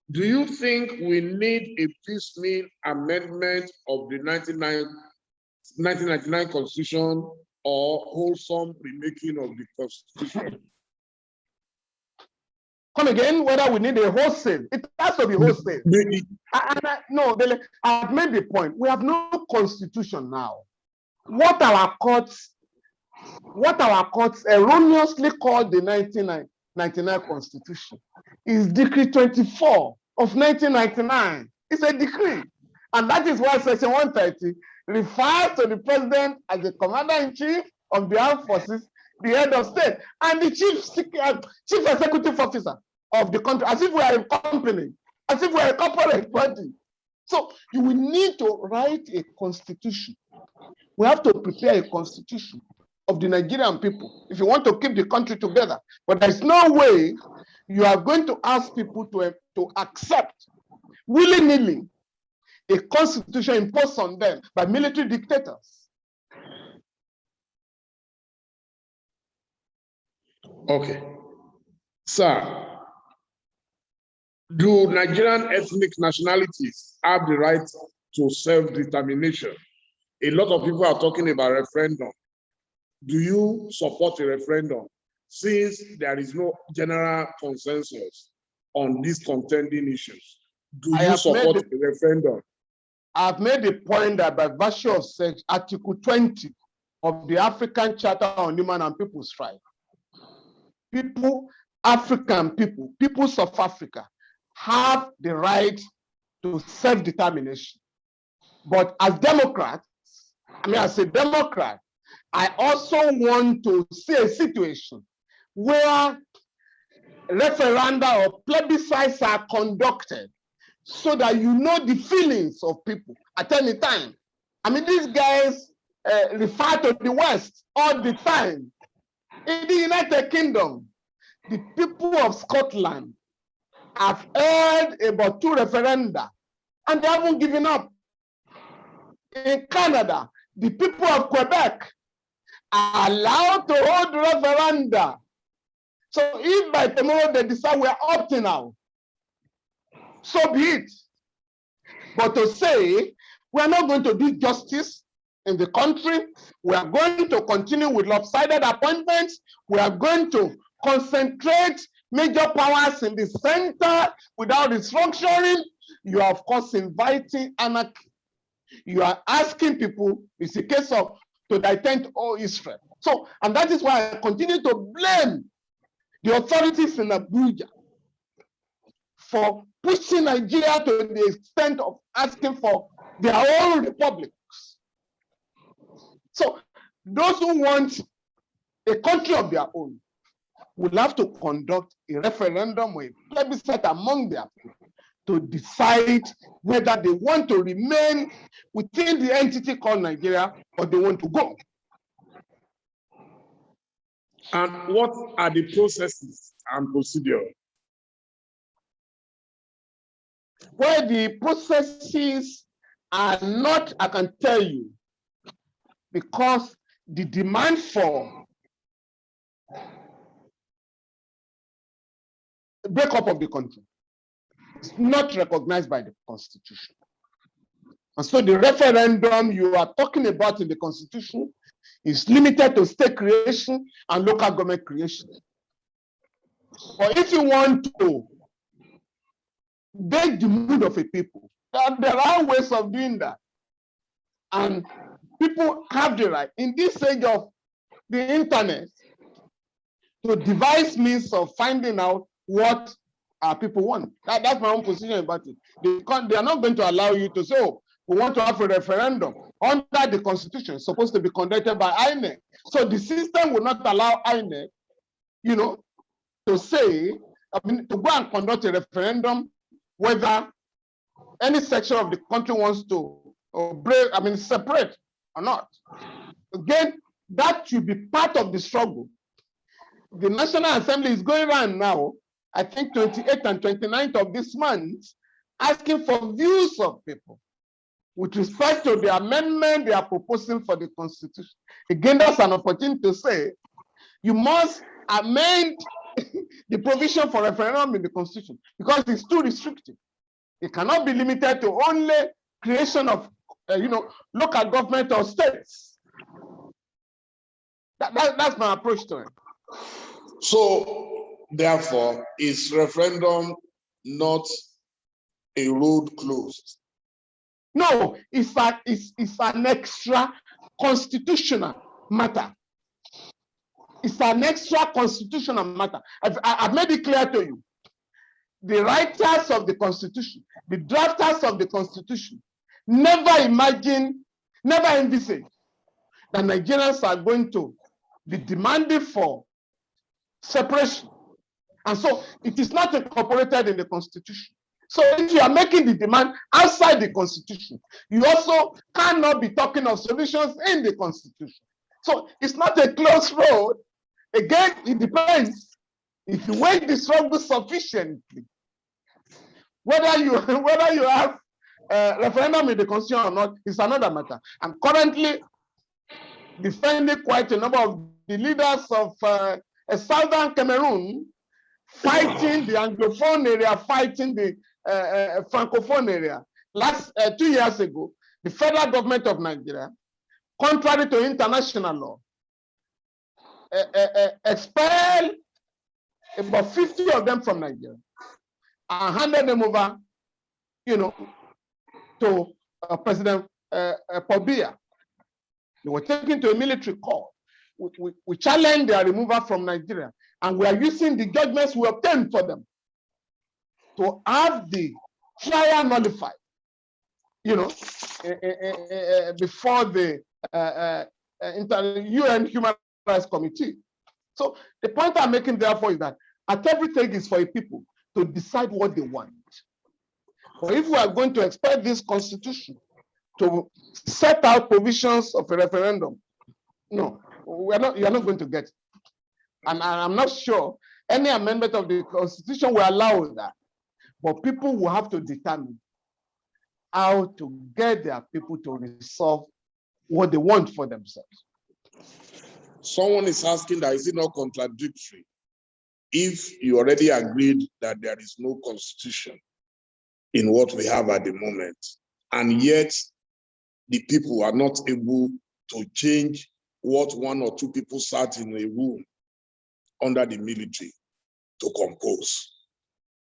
do you think we need a piecemeal amendment of the 1999 Constitution or wholesome remaking of the Constitution? Come again, whether we need a wholesale. It has to be wholesale. No, I've made the point. We have no constitution now. What our courts erroneously called the 1999 Constitution is Decree 24 of 1999. It's a decree. And that is why Section 130 refers to the president as the commander-in-chief of the armed forces, the head of state, and the chief executive officer of the country, as if we are a company, as if we are a corporate body. So you will need to write a constitution. We have to prepare a constitution of the Nigerian people if you want to keep the country together. But there's no way you are going to ask people to accept willy-nilly a constitution imposed on them by military dictators. Okay. Sir, do Nigerian ethnic nationalities have the right to self-determination? A lot of people are talking about referendum. Do you support a referendum since there is no general consensus on these contending issues? Do you support a referendum? I've made the point that by virtue of Article 20 of the African Charter on Human and People's Rights, African peoples of Africa have the right to self-determination. But as Democrats, as a Democrat, I also want to see a situation where referenda or plebiscites are conducted so that you know the feelings of people at any time. These guys refer to the West all the time. In the United Kingdom, the people of Scotland have held about 2 referenda and they haven't given up. In Canada, the people of Quebec are allowed to hold referenda. So if by tomorrow they decide we're opting out, so be it. But to say we're not going to do justice in the country, we are going to continue with lopsided appointments, we are going to concentrate major powers in the center without restructuring, you are of course inviting anarchy. You are asking people, it's a case of to the intent of Israel. So, and that is why I continue to blame the authorities in Abuja for pushing Nigeria to the extent of asking for their own republics. So those who want a country of their own will have to conduct a referendum or a plebiscite among their people to decide whether they want to remain within the entity called Nigeria or they want to go. And what are the processes and procedure? Well, the processes are not, I can tell you, because the demand for the breakup of the country is not recognized by the Constitution. And so the referendum you are talking about in the Constitution is limited to state creation and local government creation. But if you want to beg the mood of a people, there are ways of doing that. And people have the right, in this age of the internet, to devise means of finding out what our people want. That's my own position about it. They are not going to allow you to say, oh, we want to have a referendum under the Constitution, it's supposed to be conducted by INEC. So the system will not allow INEC, to say, to go and conduct a referendum whether any section of the country wants to separate or not. Again, that should be part of the struggle. The National Assembly is going around now, I think 28th and 29th of this month, asking for views of people with respect to the amendment they are proposing for the Constitution. Again, that's an opportunity to say, you must amend the provision for referendum in the Constitution because it's too restrictive. It cannot be limited to only creation of, local government or states. That's my approach to it. So, therefore, is referendum not a road closed? No, it's an extra constitutional matter. It's an extra constitutional matter. I've made it clear to you. The writers of the Constitution, the drafters of the Constitution, never envisaged that Nigerians are going to be demanding for separation. And so it is not incorporated in the Constitution. So if you are making the demand outside the Constitution, you also cannot be talking of solutions in the Constitution. So it's not a closed road. Again, it depends. If you wait the struggle sufficiently, whether you have a referendum in the Constitution or not is another matter. I'm currently defending quite a number of the leaders of Southern Cameroon fighting the Anglophone area, fighting the Francophone area. 2 years ago, the federal government of Nigeria, contrary to international law, expelled about 50 of them from Nigeria and handed them over, to President Paul Biya. They were taken to a military court. We challenged their removal from Nigeria, and we are using the judgments we obtained for them to have the trial nullified, before the UN Human Rights Committee. So the point I'm making, therefore, is that at everything is for a people to decide what they want. But if we are going to expect this Constitution to set out provisions of a referendum, no, you're not going to get it. And I'm not sure any amendment of the Constitution will allow that. But people will have to determine how to get their people to resolve what they want for themselves. Someone is asking that is it not contradictory if you already agreed that there is no constitution in what we have at the moment, and yet the people are not able to change what one or two people sat in a room under the military to compose?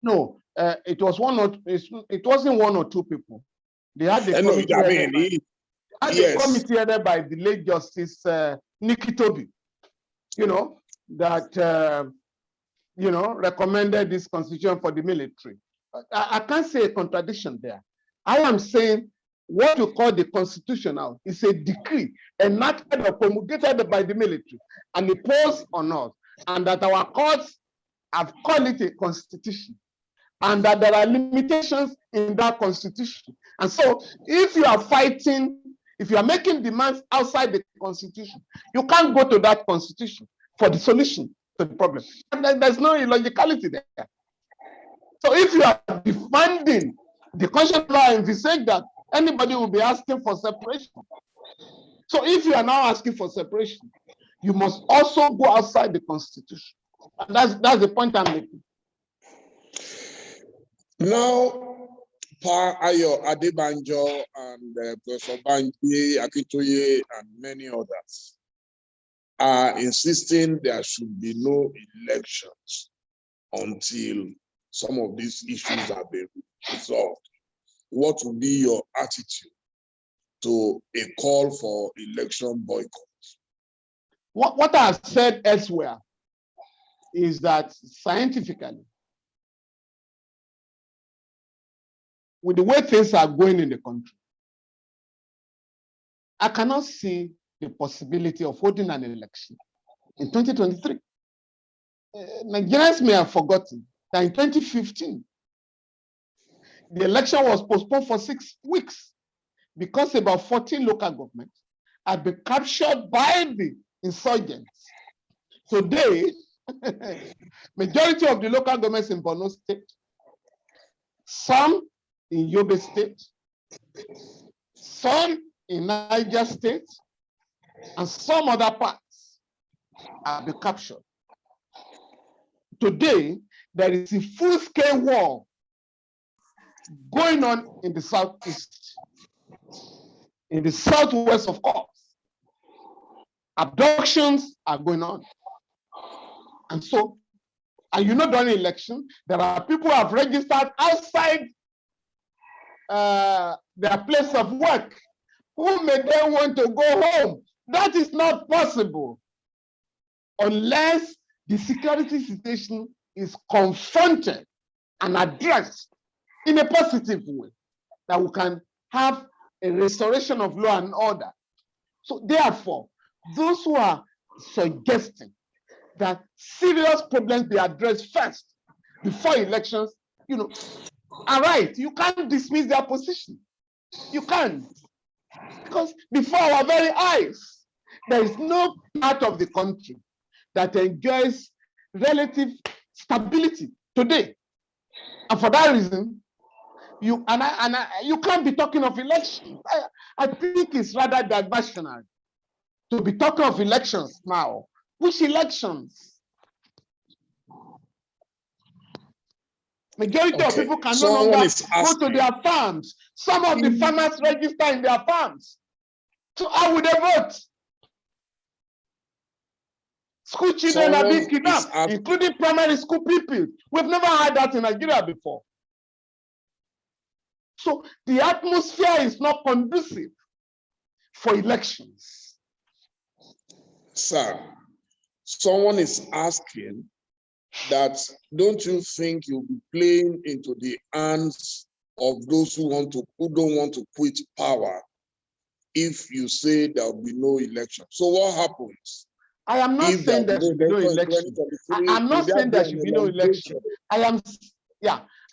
No, it wasn't one or two people. They had the committee headed by the late Justice Nikki Toby, that recommended this constitution for the military. I can't say a contradiction there. I am saying what you call the constitution now is a decree enacted or promulgated by the military and imposed on us, and that our courts have called it a constitution, and that there are limitations in that constitution. And so if you are fighting, if you are making demands outside the constitution, you can't go to that constitution. for the solution to the problem. And there's no illogicality there. So if you are demanding the constitutional law envisage that anybody will be asking for separation. So if you are now asking for separation, you must also go outside the Constitution. And that's the point I'm making. Now, Pa Ayo Adebanjo and Professor Banji Akintoye and many others are insisting there should be no elections until some of these issues have been resolved. What would be your attitude to a call for election boycott? What I have said elsewhere is that scientifically, with the way things are going in the country, I cannot see the possibility of holding an election in 2023. Nigerians may have forgotten that in 2015, the election was postponed for 6 weeks because about 14 local governments had been captured by the insurgents. Today, majority of the local governments in Borno State, some in Yobe State, some in Niger State, and some other parts have been captured. Today, there is a full-scale war going on in the southeast, in the southwest, of course. Abductions are going on. And so, and you know, during election, there are people who have registered outside their place of work who may then want to go home. That is not possible unless the security situation is confronted and addressed in a positive way, that we can have a restoration of law and order. So therefore, those who are suggesting that serious problems be addressed first before elections, you know, are right. You can't dismiss their position. You can't. Because before our very eyes, there is no part of the country that enjoys relative stability today. And for that reason, you can't be talking of elections. I think it's rather diversionary to be talking of elections now. Which elections? Majority of people can no longer go to their farms. Some of the farmers register in their farms. So how would they vote? School children are being kidnapped, including primary school people. We've never had that in Nigeria before. So the atmosphere is not conducive for elections. Sir, someone is asking that, don't you think you'll be playing into the hands of those who don't want to quit power if you say there will be no election? So what happens? I am not saying there should be no election. I'm not saying there should be no election. I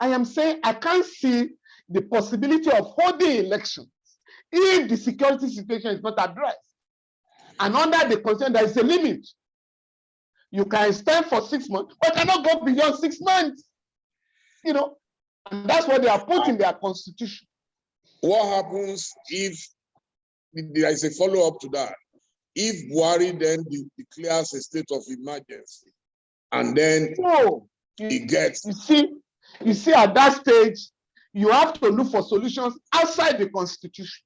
am saying I can't see the possibility of holding elections if the security situation is not addressed. And under the constitution, there is a limit. You can stand for 6 months, but cannot go beyond 6 months. You know, and that's what they are put in their constitution. What happens if there is a follow-up to that? If Buhari then declares a state of emergency, and then he gets... You see, at that stage, you have to look for solutions outside the constitution.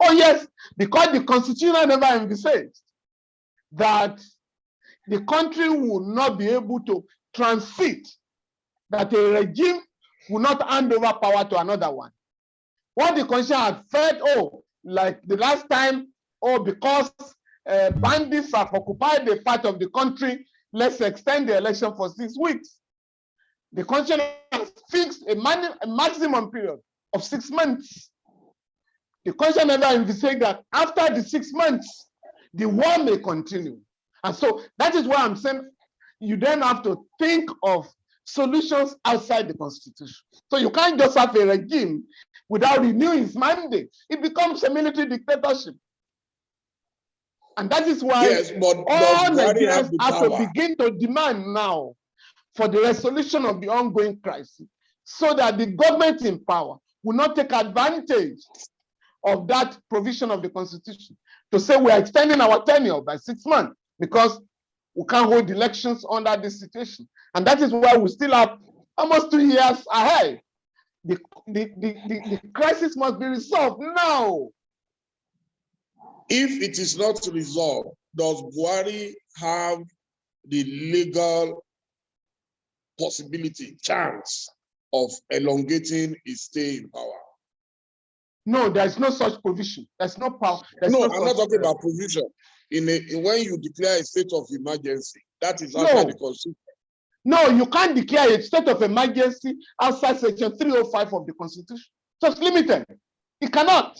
Oh yes, because the constitution never envisaged that the country will not be able to transit, that a regime will not hand over power to another one. What the constitution had said, like the last time, because bandits have occupied a part of the country, let's extend the election for 6 weeks. The constitution has fixed a maximum period of 6 months. The constitution never envisaged that after the 6 months, the war may continue. And so that is why I'm saying you then have to think of solutions outside the constitution. So you can't just have a regime without renewing its mandate. It becomes a military dictatorship. And that is why yes, but all Buhari have Nigerians the have to power? begin to demand now for the resolution of the ongoing crisis, so that the government in power will not take advantage of that provision of the Constitution to say we are extending our tenure by 6 months because we can't hold elections under this situation. And that is why we still have almost 2 years ahead. The crisis must be resolved now. If it is not resolved, does Buhari have the legal possibility, chance of elongating his stay in power? No, there's no such provision. There's no power. No, I'm not talking about provision. When you declare a state of emergency, that is outside the Constitution. No, you can't declare a state of emergency outside Section 305 of the Constitution. Just limited. You cannot.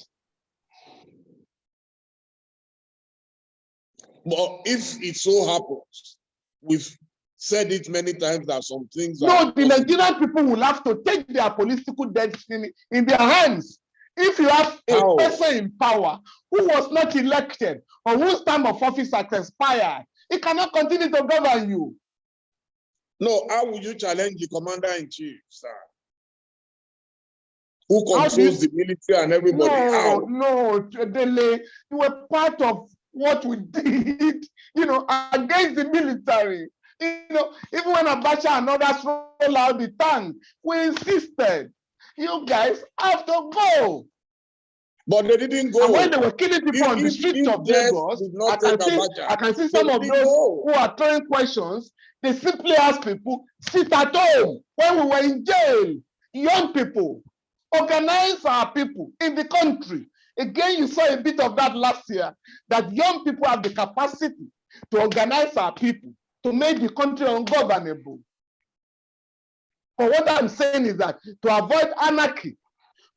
But if it so happens, we've said it many times that some things No, the Nigerian people will have to take their political destiny in their hands. If you have a person in power who was not elected or whose term of office has expired, he cannot continue to govern you. No, how would you challenge the commander-in-chief, sir? Who controls the military and everybody? No, Dele, you were part of what we did, against the military. Even when Abacha and others roll out the tank, we insisted, you guys have to go. But they didn't go. And when they were killing people on the streets of Lagos, I can see some of those who are throwing questions. They simply ask people, sit at home. When we were in jail, young people, organize our people in the country. Again, you saw a bit of that last year, that young people have the capacity to organize our people, to make the country ungovernable. But what I'm saying is that to avoid anarchy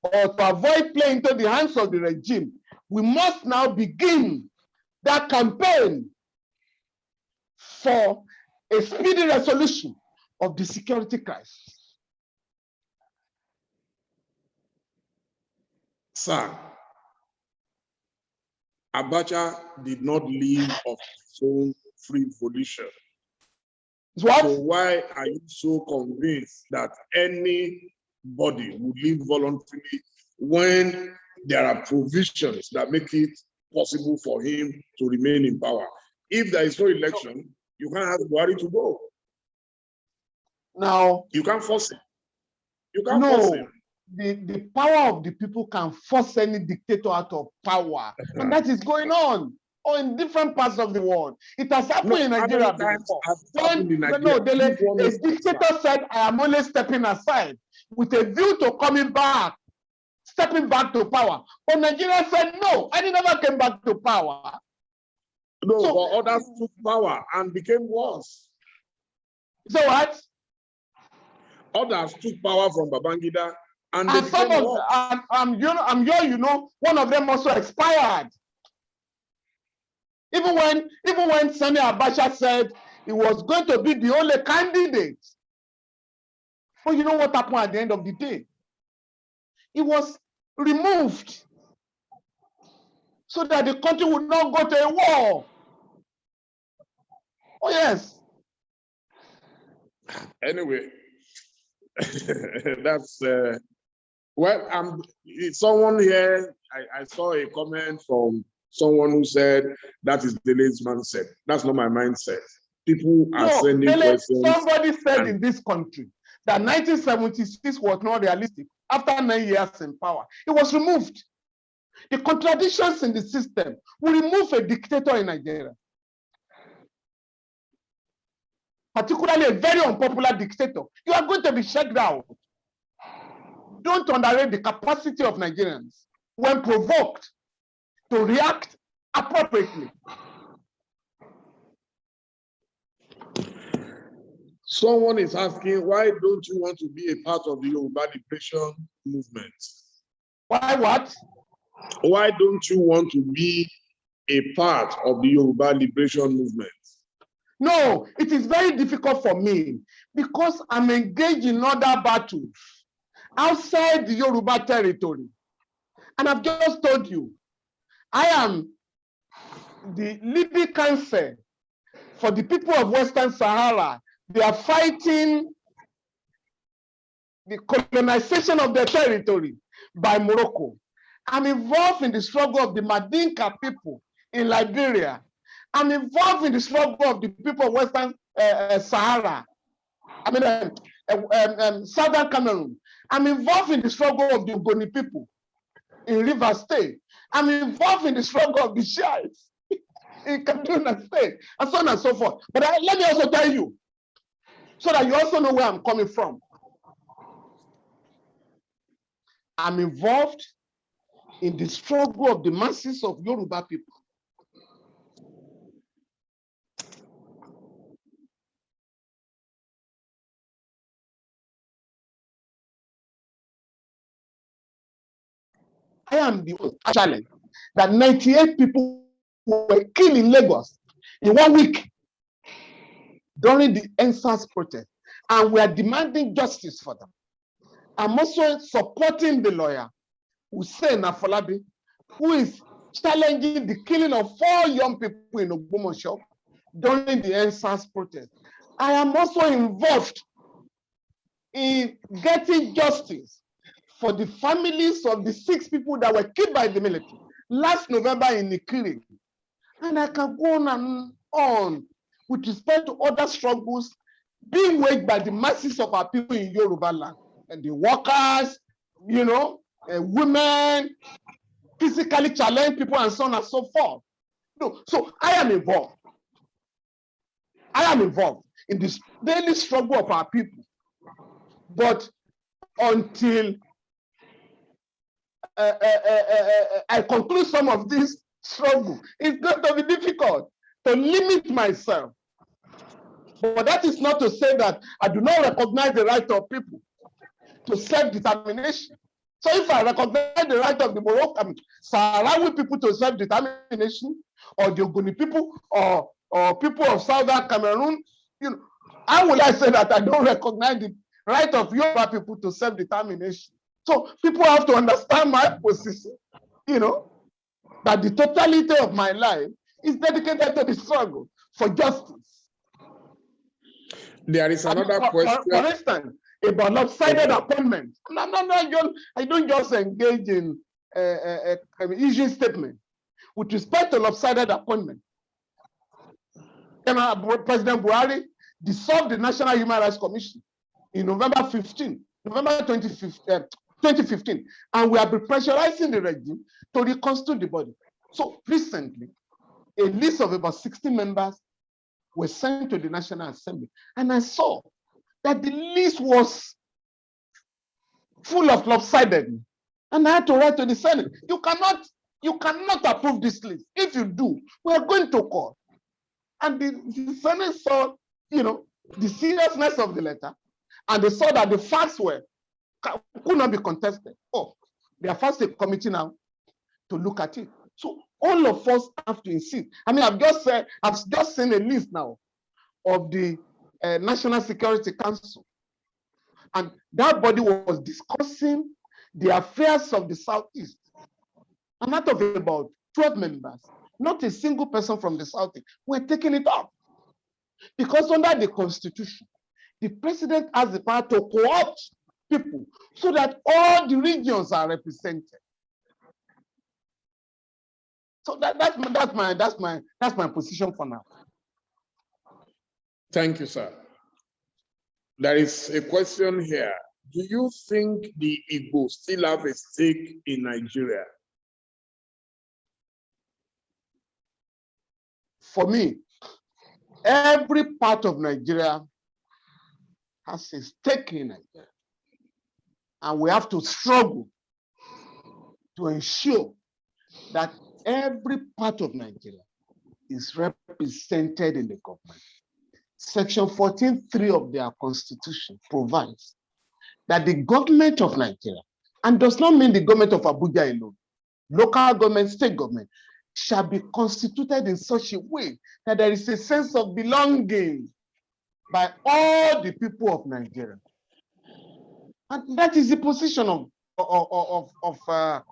or to avoid playing into the hands of the regime, we must now begin that campaign for a speedy resolution of the security crisis. Sir, Abacha did not leave of his own free volition. What? So why are you so convinced that anybody would leave voluntarily when there are provisions that make it possible for him to remain in power? If there is no election, you can't ask Buhari to go. Now, you can't force him. You can't force him. The power of the people can force any dictator out of power. And that is going on in different parts of the world. It has happened in Nigeria before. A dictator said, I am only stepping aside with a view to stepping back to power. But Nigeria said, no, I never came back to power. No, but others took power and became worse. So what? Others took power from Babangida and some of one of them also expired. Even when Sani Abacha said he was going to be the only candidate. But you know what happened at the end of the day? He was removed so that the country would not go to a war. Oh, yes. Anyway, that's, well, someone here, I saw a comment from someone who said, that is Dele's mindset. That's not my mindset. People are sending questions. Somebody said in this country that 1976 was not realistic. After 9 years in power, it was removed. The contradictions in the system will remove a dictator in Nigeria. Particularly a very unpopular dictator. You are going to be shut down. Don't underrate the capacity of Nigerians when provoked to react appropriately. Someone is asking, why don't you want to be a part of the Yoruba liberation movement? Why what? Why don't you want to be a part of the Yoruba liberation movement? No, it is very difficult for me because I'm engaged in other battles outside the Yoruba territory. And I've just told you, I am the Libyan Council for the people of Western Sahara, they are fighting the colonization of their territory by Morocco. I'm involved in the struggle of the Mandinka people in Liberia. I'm involved in the struggle of the people of Western Sahara. Southern Cameroon. I'm involved in the struggle of the Ogoni people in Rivers State. I'm involved in the struggle of the Shiites in Kaduna State, and so on and so forth. But let me also tell you, so that you also know where I'm coming from. I'm involved in the struggle of the masses of Yoruba people. I am the challenge that 98 people were killed in Lagos in 1 week during the NSAS protest, and we are demanding justice for them. I'm also supporting the lawyer, Hussein Afolabi, who is challenging the killing of 4 young people in Ogbomoso during the NSAS protest. I am also involved in getting justice for the families of the 6 people that were killed by the military last November in Nikiri. And I can go on and on with respect to other struggles being waged by the masses of our people in Yoruba land, and the workers, you know, women, physically challenged people, and so on and so forth. No, so I am involved. I am involved in this daily struggle of our people. But until I conclude some of this struggle, it's going to be difficult to limit myself. But that is not to say that I do not recognize the right of people to self-determination. So if I recognize the right of the Moroccan Sahrawi people to self-determination, or the Ogoni people, or people of Southern Cameroon, you know, how will I say that I don't recognize the right of Yoruba people to self-determination? So people have to understand my position, you know, that the totality of my life is dedicated to the struggle for justice. There is another question. For instance, about lopsided appointment. I don't just engage in issuing statement. With respect to lopsided appointment, President Buhari dissolved the National Human Rights Commission in November 2015, and we have been pressurizing the regime to reconstitute the body. So recently, a list of about 60 members were sent to the National Assembly, and I saw that the list was full of lopsided, and I had to write to the Senate. You cannot approve this list. If you do, we are going to court. And the Senate saw, you know, the seriousness of the letter, and they saw that the facts could not be contested. Oh, they are first a committee now to look at it. So all of us have to insist. I mean, I've just seen a list now of the National Security Council, and that body was discussing the affairs of the Southeast. And out of about 12 members, not a single person from the Southeast were taking it up. Because under the Constitution, the president has the power to co-opt people so that all the regions are represented. So that's my position for now. Thank you, sir. There is a question here. Do you think the Igbo still have a stake in Nigeria? For me, every part of Nigeria has a stake in Nigeria. And we have to struggle to ensure that every part of Nigeria is represented in the government. Section 14(3) of their constitution provides that the government of Nigeria, and does not mean the government of Abuja alone, local government, state government, shall be constituted in such a way that there is a sense of belonging by all the people of Nigeria. And that is the position of the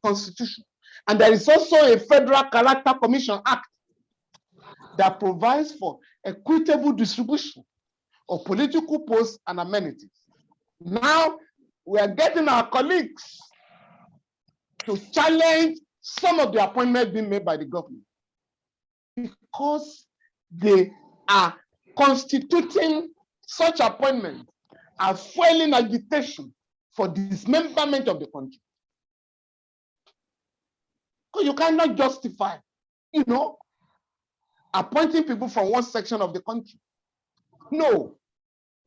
constitution. And there is also a Federal Character Commission Act that provides for equitable distribution of political posts and amenities. Now, we are getting our colleagues to challenge some of the appointments being made by the government because they are constituting such appointments as fueling agitation for dismemberment of the country. Because you cannot justify, appointing people from one section of the country. No,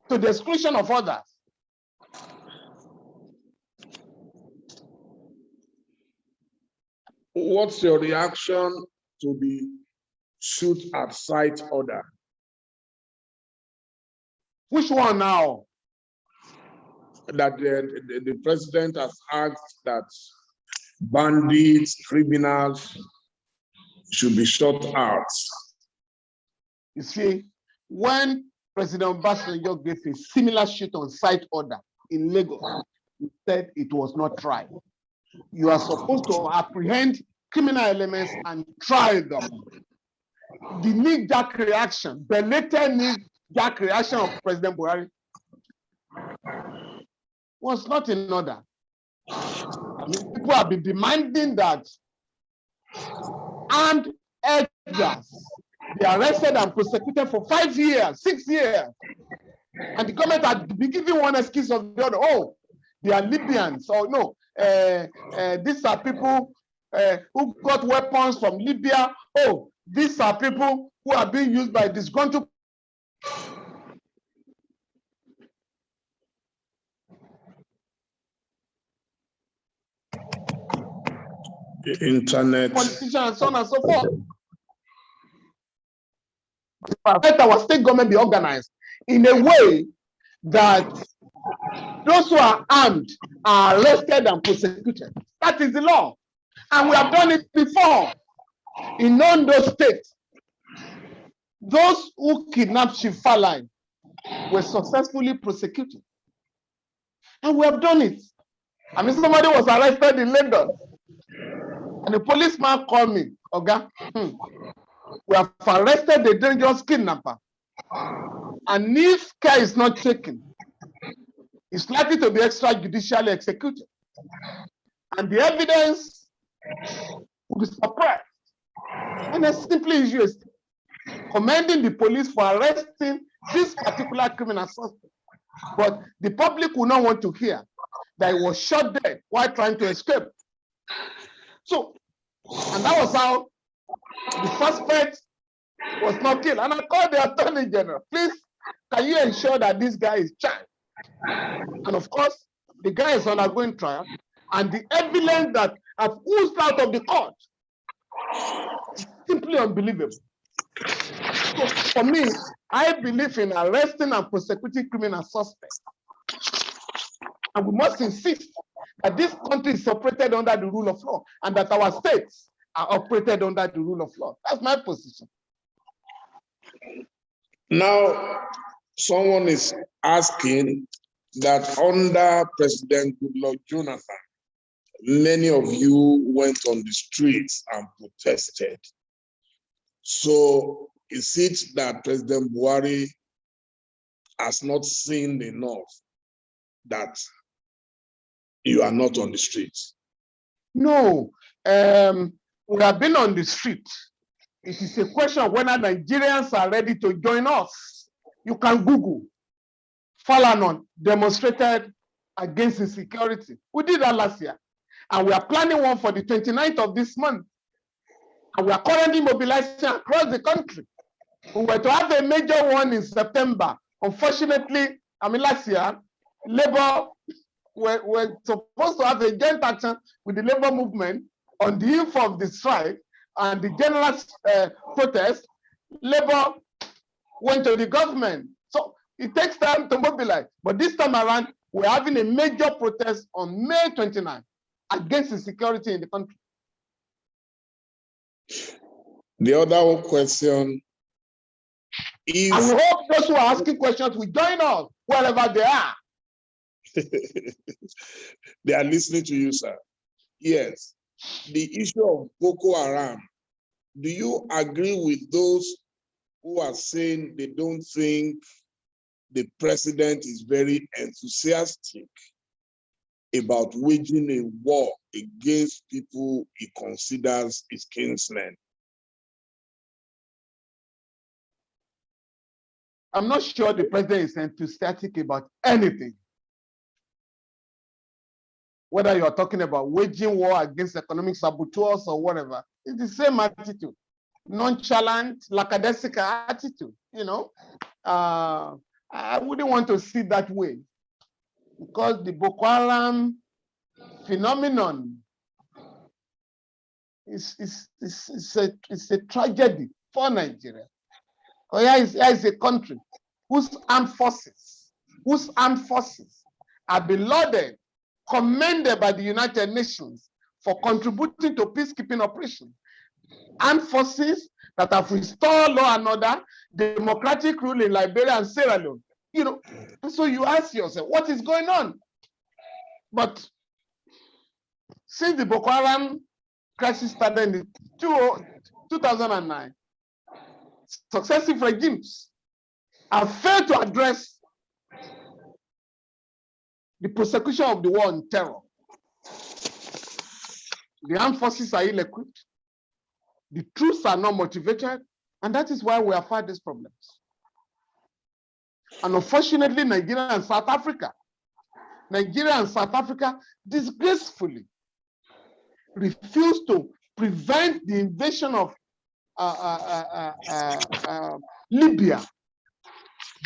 to the exclusion of others. What's your reaction to the shoot at sight order? Which one now? That the president has asked that bandits, criminals should be shot out. You see, when President Obasanjo gave a similar shoot on sight order in Lagos, he said it was not tried. You are supposed to apprehend criminal elements and try them. The knee-jerk reaction, the later knee-jerk reaction of President Buhari was not in order. I mean, people have been demanding that armed elders be arrested and prosecuted for 5 years, 6 years. And the government had been giving one excuse of the other. Oh, they are Libyans, or no, these are people who got weapons from Libya. Oh, these are people who are being used by disgruntled internet politicians and so on and so forth. Let our state government be organized in a way that those who are armed are arrested and prosecuted. That is the law. And we have done it before. In Ondo State, those who kidnapped Chief Falana were successfully prosecuted. And we have done it. I mean, somebody was arrested in London. And the policeman called me, Oga, we have arrested a dangerous kidnapper. And if care is not taken, it's likely to be extrajudicially executed. And the evidence will be suppressed. And I simply issue a statement commending the police for arresting this particular criminal suspect. But the public will not want to hear that he was shot dead while trying to escape. So, and that was how the suspect was not killed. And I called the Attorney General, please, can you ensure that this guy is charged? And of course, the guy is undergoing trial, and the evidence that have oozed out of the court is simply unbelievable. So for me, I believe in arresting and prosecuting criminal suspects. And we must insist that this country is operated under the rule of law and that our states are operated under the rule of law. That's my position. Now, someone is asking that under President Goodluck Jonathan, many of you went on the streets and protested. So is it that President Buhari has not seen enough that you are not on the streets? No, we have been on the street. It is a question of whether Nigerians are ready to join us. You can Google. Falana demonstrated against insecurity. We did that last year. And we are planning one for the 29th of this month. And we are currently mobilizing across the country. We were to have a major one in September. Unfortunately, last year, Labour were supposed to have a joint action with the labor movement on the eve of the strike and the general protest. Labour went to the government. So it takes time to mobilize. But this time around, we're having a major protest on May 29th against insecurity in the country. The other question is... And we hope those who are asking questions will join us wherever they are. They are listening to you, sir. Yes. the issue of Boko Haram, do you agree with those who are saying they don't think the president is very enthusiastic about waging a war against people he considers his kinsmen? I'm not sure the president is enthusiastic about anything. Whether you're talking about waging war against economic saboteurs or whatever, it's the same attitude. Nonchalant, lackadaisical attitude, you know. I wouldn't want to see that way, because the Boko Haram phenomenon is a tragedy for Nigeria. Here is a country whose armed forces are beloved, commended by the United Nations for contributing to peacekeeping operations. Armed forces that have restored law and order, democratic rule in Liberia and Sierra Leone. You know, so you ask yourself, what is going on? But since the Boko Haram crisis started in 2009, successive regimes have failed to address the prosecution of the war on terror. The armed forces are ill-equipped. The troops are not motivated, and that is why we have had these problems. And unfortunately, Nigeria and South Africa disgracefully refused to prevent the invasion of Libya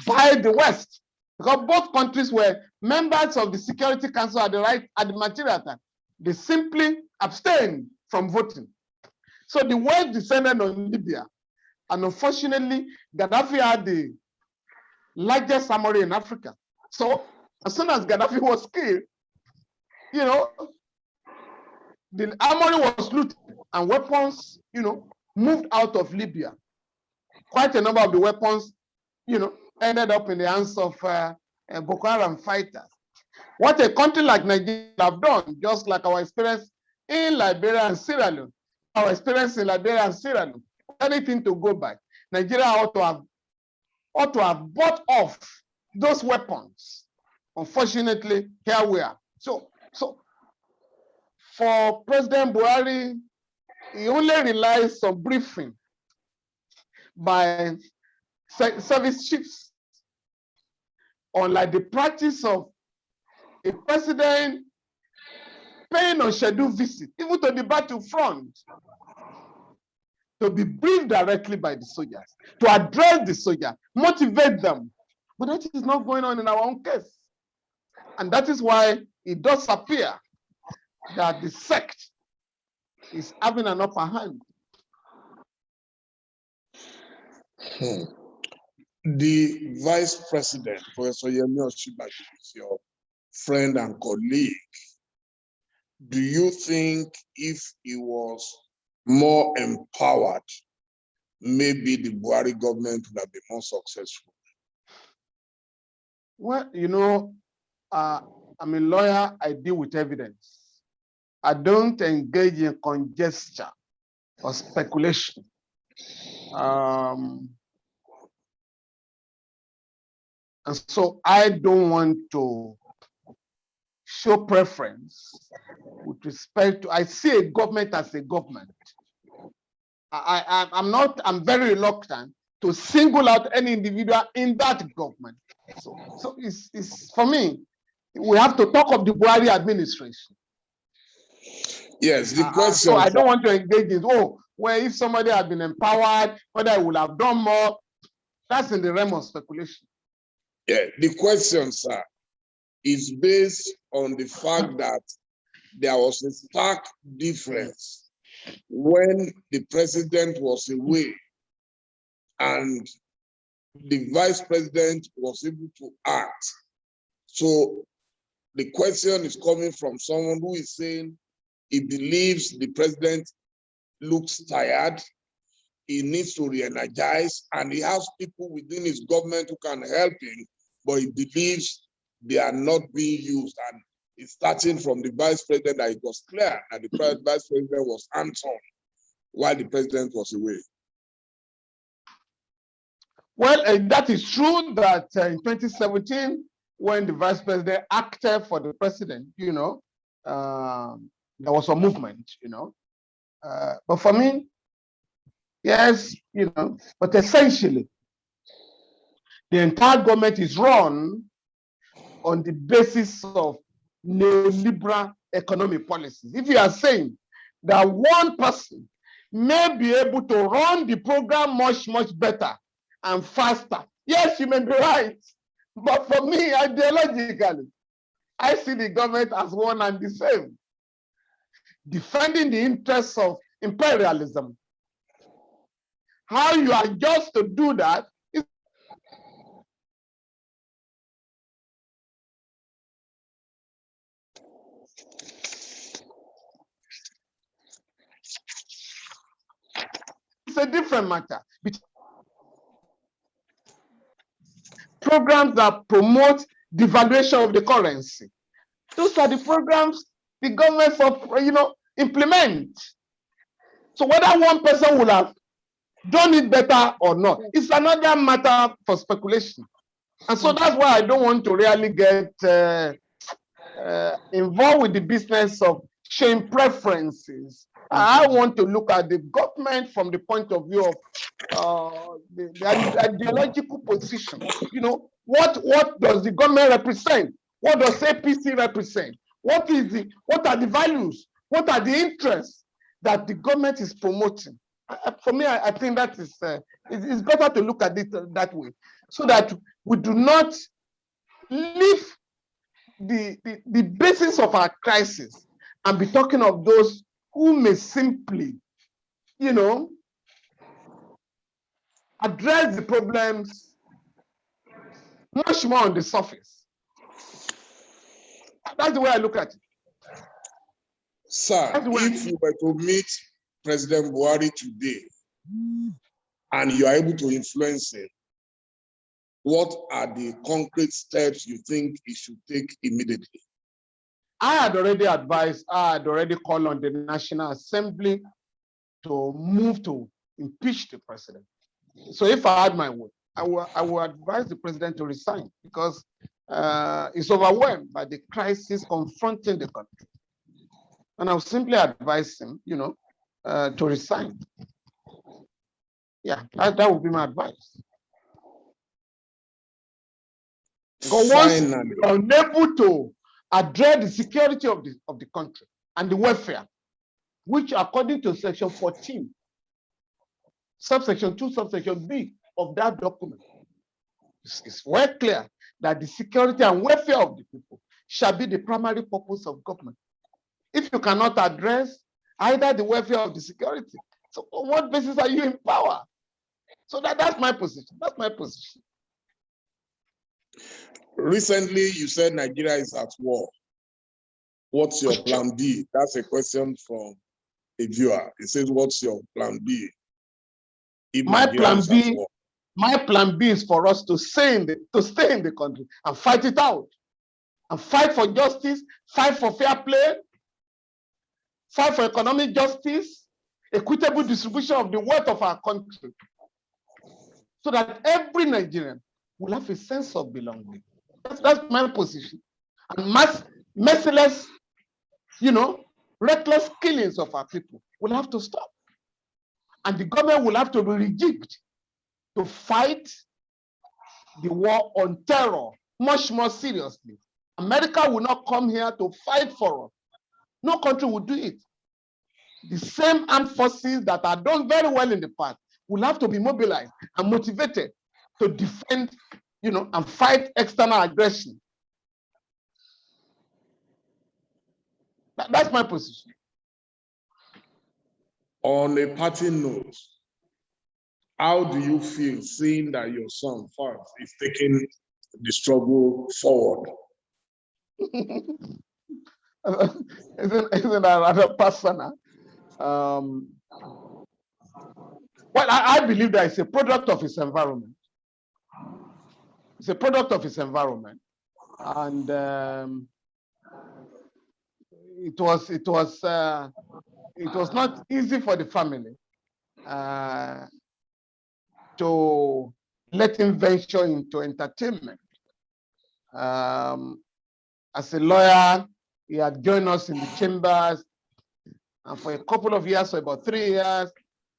by the West, because both countries were members of the Security Council at the material time. They simply abstained from voting. So the West descended on Libya, and unfortunately, Gaddafi had the largest armory in Africa. So as soon as Gaddafi was killed, you know, the armory was looted and weapons, you know, moved out of Libya. Quite a number of the weapons, you know, ended up in the hands of Boko Haram fighters. What a country like Nigeria have done, just like our experience in Liberia and Sierra Leone, anything to go by. Nigeria ought to have bought off those weapons. Unfortunately, here we are. So for President Buhari, he only relies on briefing by service chiefs, unlike the practice of a president paying unscheduled visit, even to the battlefront, to be briefed directly by the soldiers, to address the soldiers, motivate them. But that is not going on in our own case. And that is why it does appear that the sect is having an upper hand. The Vice President, Professor Yemi Osinbajo, is your friend and colleague. Do you think if he was more empowered, maybe the Buhari government would have been more successful? Well, you know, I'm a lawyer, I deal with evidence. I don't engage in conjecture or speculation. And so I don't want to show preference with respect to, I see a government as a government. I'm very reluctant to single out any individual in that government. So it's for me, we have to talk of the Buhari administration. Yes, the question. So I don't want to engage in, well, if somebody had been empowered, whether I would have done more, that's in the realm of speculation. Yeah, the question, sir, is based on the fact that there was a stark difference when the president was away and the vice president was able to act. So the question is coming from someone who is saying he believes the president looks tired, he needs to re-energize, and he has people within his government who can help him, but he believes they are not being used. And It's starting from the vice president that it was clear that the vice president was hands-on while the president was away. Well, that is true that in 2017, when the vice president acted for the president, there was a movement, But for me, yes, but essentially, the entire government is run on the basis of neoliberal economic policies. If you are saying that one person may be able to run the program much, much better and faster, yes, you may be right. But for me, ideologically, I see the government as one and the same. Defending the interests of imperialism. How you adjust to do that is a different matter. Programs that promote devaluation of the currency. Those are the programs the government implement. So whether one person will have done it better or not, it's another matter for speculation. And so that's why I don't want to really get involved with the business of showing preferences. I want to look at the government from the point of view of the ideological position. What does the government represent? What does APC represent? What are the values? What are the interests that the government is promoting? For me, I think that is it's better to look at it that way, so that we do not leave the basis of our crisis and be talking of those who may simply, address the problems much more on the surface. That's the way I look at it. Sir, if you were to meet President Buhari today and you are able to influence him, what are the concrete steps you think he should take immediately? I had already called on the National Assembly to move to impeach the president. So if I had my way, I will advise the president to resign, because he's overwhelmed by the crisis confronting the country. And I'll simply advise him, to resign. Yeah, that would be my advice. Because once you're unable to address the security of the country and the welfare, which according to section 14, subsection 2, subsection B of that document, it's well clear that the security and welfare of the people shall be the primary purpose of government. If you cannot address either the welfare of the security, so on what basis are you in power? So that's my position. That's my position. Recently, you said Nigeria is at war. What's your plan B? That's a question from a viewer. It says, what's your plan B? If my plan B is for us to stay in the country and fight it out, and fight for justice, fight for fair play, fight for economic justice, equitable distribution of the wealth of our country, so that every Nigerian will have a sense of belonging. That's my position. And merciless, reckless killings of our people will have to stop. And the government will have to be rejigged to fight the war on terror much more seriously. America will not come here to fight for us. No country will do it. The same armed forces that are done very well in the past will have to be mobilized and motivated to defend, and fight external aggression. That's my position. On a parting note, how do you feel seeing that your son, Faz, is taking the struggle forward? Isn't that rather personal? Well, I believe that it's a product of his environment. It's a product of his environment. And it was not easy for the family to let him venture into entertainment. As a lawyer, he had joined us in the chambers, and for a couple of years, so about 3 years,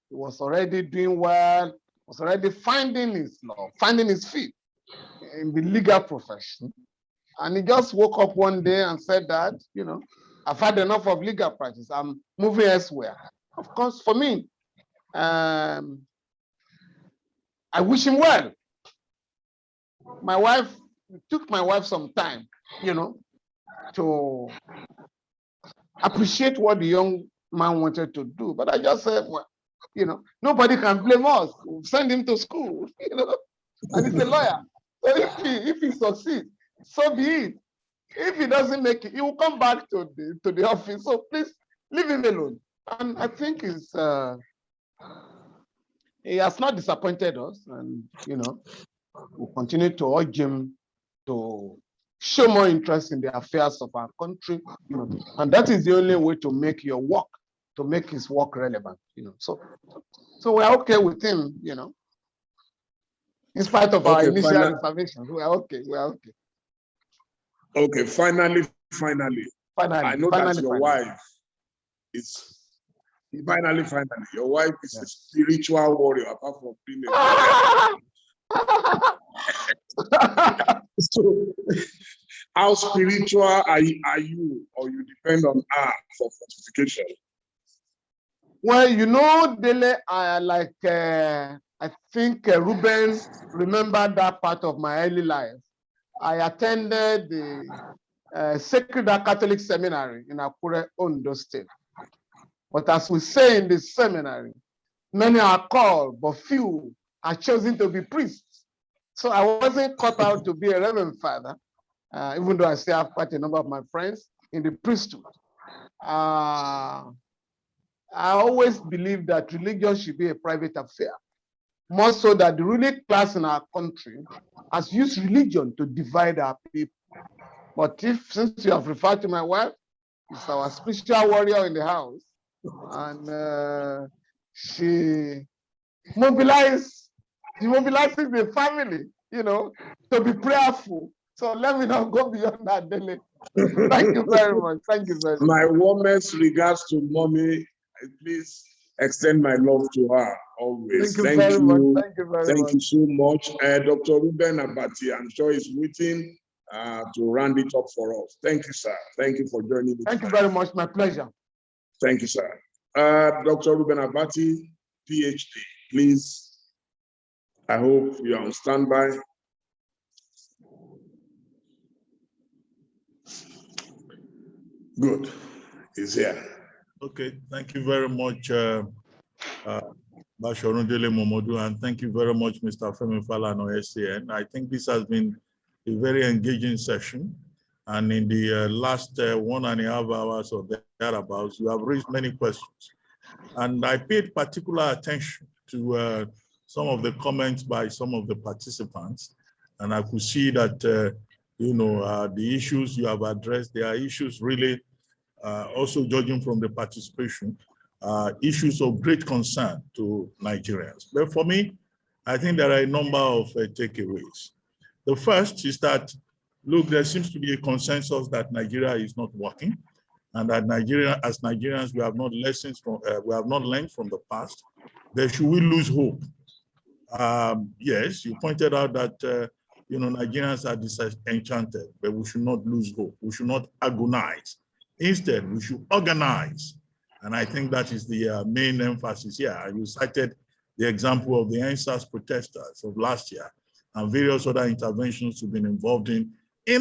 he was already doing well, was already finding his feet in the legal profession. And he just woke up one day and said that, you know, I've had enough of legal practice. I'm moving elsewhere. Of course, for me, I wish him well. It took my wife some time, you know, to appreciate what the young man wanted to do. But I just said, well, you know, nobody can blame us. We'll send him to school, you know, and he's a lawyer. So if he succeeds, so be it. If he doesn't make it, he will come back to the office. So please leave him alone. And I think he has not disappointed us, and you know, we'll continue to urge him to show more interest in the affairs of our country, you know, and that is the only way to make his work relevant, you know. So we're okay with him, you know, in spite of our initial reservations. We're okay. Okay, finally, I know that your wife is your wife is a spiritual warrior, apart from being a So, how spiritual are you, or you depend on her for fortification? Well, you know, Dele, I think Ruben remembered that part of my early life. I attended the Sacred Catholic Seminary in Akure, Ondo State. But as we say in the seminary, many are called, but few are chosen to be priests. So I wasn't cut out to be a Reverend Father, even though I still have quite a number of my friends in the priesthood. I always believe that religion should be a private affair, more so that the ruling class in our country has used religion to divide our people. But since you have referred to my wife, she's our spiritual warrior in the house, and she mobilizes the family, you know, to be prayerful. So let me not go beyond that, Dele. Thank you very much. Thank you very much. My warmest regards to mommy. Please extend my love to her always. Thank you very much. Thank you so much. Dr. Ruben Abati, I'm sure is waiting to round it up for us. Thank you, sir. Thank you for joining me. Thank you very much. My pleasure. Thank you, sir. Dr. Ruben Abati, PhD, please. I hope you are on standby. Good. He's here. Okay, thank you very much, DELE MOMODU, and thank you very much, Mr. FEMI FALANA, SCN. I think this has been a very engaging session, and in the last 1.5 hours or thereabouts, you have raised many questions. And I paid particular attention to some of the comments by some of the participants, and I could see that, the issues you have addressed, there are issues really, also judging from the participation, issues of great concern to Nigerians. But for me, I think there are a number of takeaways. The first is that, look, there seems to be a consensus that Nigeria is not working, and that as Nigerians, we have not learned from the past. Then should we lose hope? Yes, you pointed out that Nigerians are disenchanted, but we should not lose hope. We should not agonize. Instead, we should organize. And I think that is the main emphasis here. You cited the example of the NSAS protesters of last year and various other interventions we've been involved in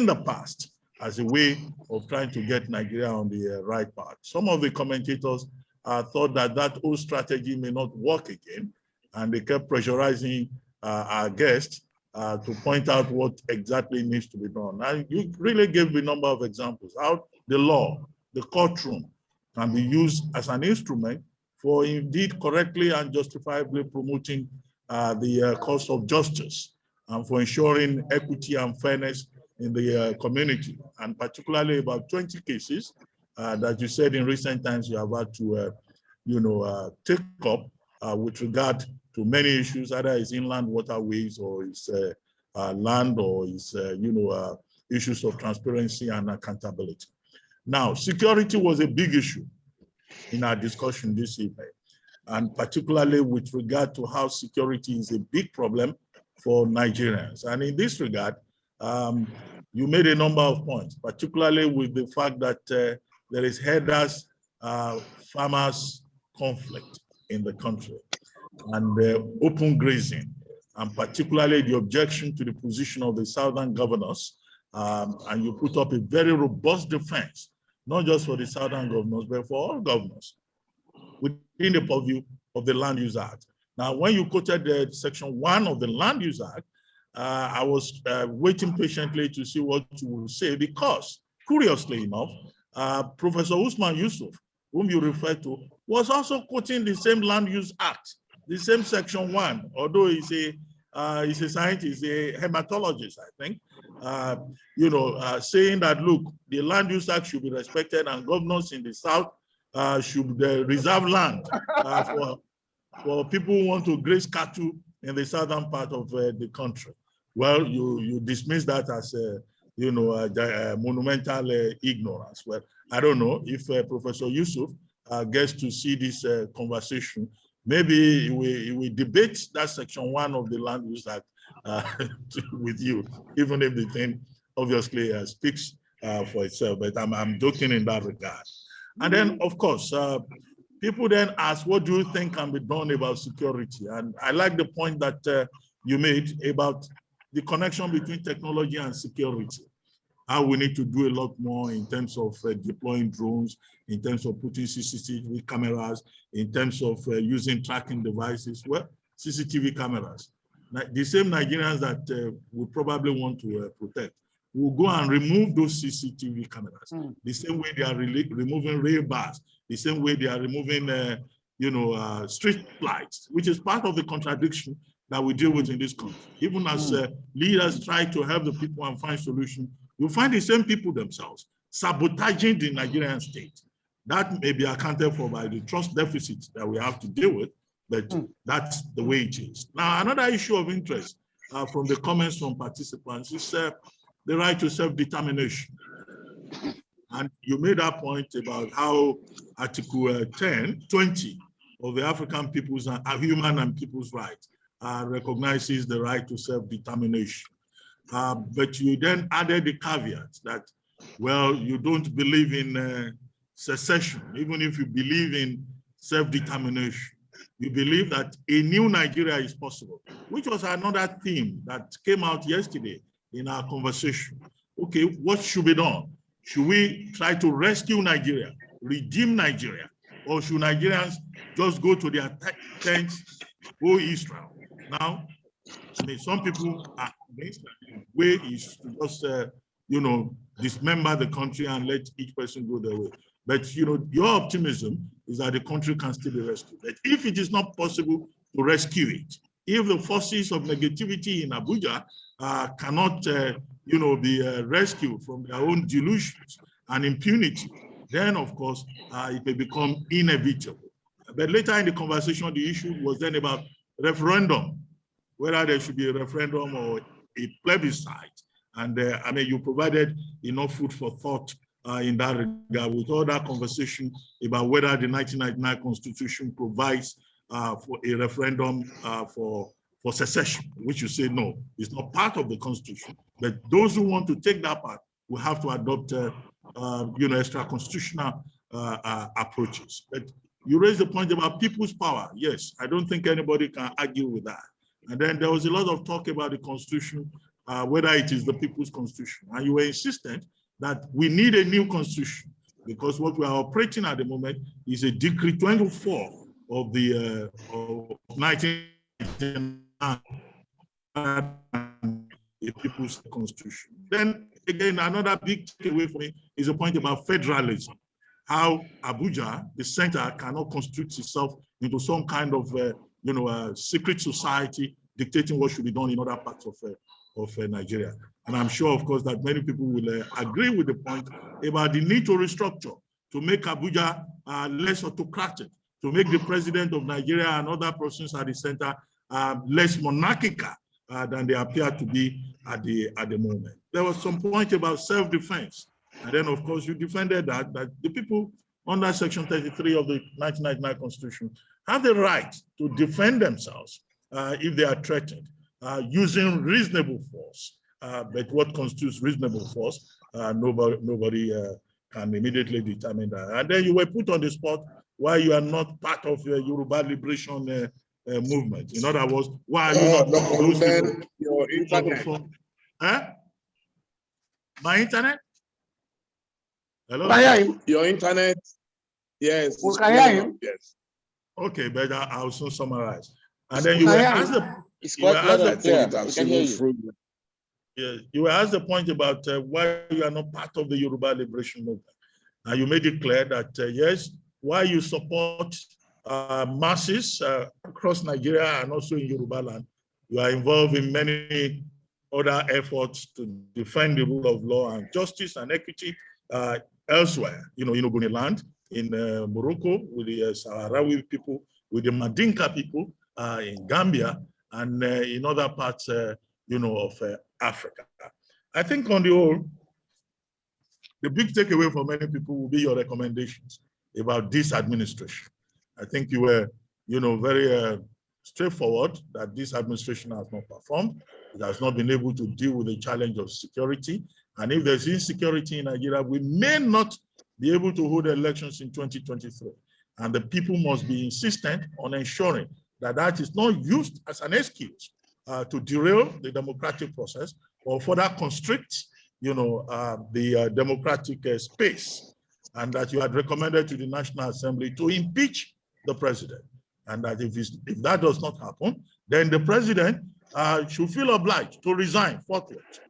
the past as a way of trying to get Nigeria on the right path. Some of the commentators thought that old strategy may not work again, and they kept pressurizing our guests to point out what exactly needs to be done. And you really gave a number of examples how the law, the courtroom, can be used as an instrument for indeed correctly and justifiably promoting the cause of justice and for ensuring equity and fairness in the community. And particularly about 20 cases that you said in recent times you have had to, take up with regard to many issues, either it's inland waterways or it's land or it's, issues of transparency and accountability. Now, security was a big issue in our discussion this evening, and particularly with regard to how security is a big problem for Nigerians. And in this regard, you made a number of points, particularly with the fact that there is herders, farmers conflict in the country, and open grazing, and particularly the objection to the position of the southern governors. And you put up a very robust defense, not just for the southern governors, but for all governors within the purview of the Land Use Act. Now, when you quoted Section 1 of the Land Use Act, I was waiting patiently to see what you would say, because, curiously enough, Professor Usman Yusuf, whom you referred to, was also quoting the same Land Use Act, the same Section 1, although he's a scientist, a hematologist, I think, saying that, look, the Land Use Act should be respected and governors in the South should reserve land for people who want to graze cattle in the southern part of the country. Well, you dismiss that as monumental ignorance. Well, I don't know if Professor Yusuf gets to see this conversation. Maybe we debate that Section 1 of the Land Use Act with you, even if the thing obviously speaks for itself. But I'm joking in that regard. And then, of course, people then ask, what do you think can be done about security? And I like the point that you made about the connection between technology and security. How we need to do a lot more in terms of deploying drones, in terms of putting CCTV cameras, in terms of using tracking devices. Well, CCTV cameras. The same Nigerians that we probably want to protect will go and remove those CCTV cameras. The same way they are removing rail bars, the same way they are removing, street lights, which is part of the contradiction that we deal with in this country. Even as leaders try to help the people and find solutions, you find the same people themselves sabotaging the Nigerian state. That may be accounted for by the trust deficit that we have to deal with, but that's the way it is. Now, another issue of interest from the comments from participants is the right to self-determination. And you made that point about how Article 20 of the African Peoples and Human and People's Rights recognizes the right to self-determination. But you then added the caveat that, well, you don't believe in secession, even if you believe in self-determination. You believe that a new Nigeria is possible, which was another theme that came out yesterday in our conversation. Okay, what should be done? Should we try to rescue Nigeria, redeem Nigeria, or should Nigerians just go to their tents, go Israel? Now, I mean, some people are against that. The way is to just, dismember the country and let each person go their way. But, your optimism is that the country can still be rescued. But if it is not possible to rescue it, if the forces of negativity in Abuja cannot, be rescued from their own delusions and impunity, then, of course, it may become inevitable. But later in the conversation, the issue was then about referendum, whether there should be a referendum or a plebiscite. And you provided enough food for thought in that regard with all that conversation about whether the 1999 Constitution provides for a referendum for secession, which you say no, it's not part of the Constitution. But those who want to take that part will have to adopt, extra constitutional approaches. But you raised the point about people's power. Yes, I don't think anybody can argue with that. And then there was a lot of talk about the Constitution, whether it is the people's Constitution. And you were insistent that we need a new Constitution because what we are operating at the moment is a Decree 24 of the 1999, the people's Constitution. Then again, another big takeaway for me is a point about federalism. How Abuja, the center, cannot constitute itself into some kind of, secret society dictating what should be done in other parts of Nigeria. And I'm sure, of course, that many people will agree with the point about the need to restructure, to make Abuja less autocratic, to make the president of Nigeria and other persons at the center less monarchical than they appear to be at the moment. There was some point about self-defense. And then, of course, you defended that the people under Section 33 of the 1999 Constitution have the right to defend themselves if they are threatened using reasonable force. But what constitutes reasonable force, nobody can immediately determine that. And then you were put on the spot why you are not part of the Yoruba liberation movement. In other words, why are you not those people? Your internet. My internet? Hello? Your internet. Yes. We can hear you. Yes. Okay, but I'll soon summarize. And then you were asked the point about why you are not part of the Yoruba liberation movement. And you made it clear that yes, why you support masses across Nigeria and also in Yoruba land, you are involved in many other efforts to defend the rule of law and justice and equity elsewhere, in Ogoni land, in Morocco, with the Sahrawi people, with the Mandinka people, in Gambia, and in other parts, of Africa. I think on the whole, the big takeaway for many people will be your recommendations about this administration. I think you were, very straightforward that this administration has not performed. It has not been able to deal with the challenge of security. And if there's insecurity in Nigeria, we may not be able to hold elections in 2023. And the people must be insistent on ensuring that that is not used as an excuse to derail the democratic process or further constrict, the democratic space, and that you had recommended to the National Assembly to impeach the president. And that if that does not happen, then the president should feel obliged to resign forthwith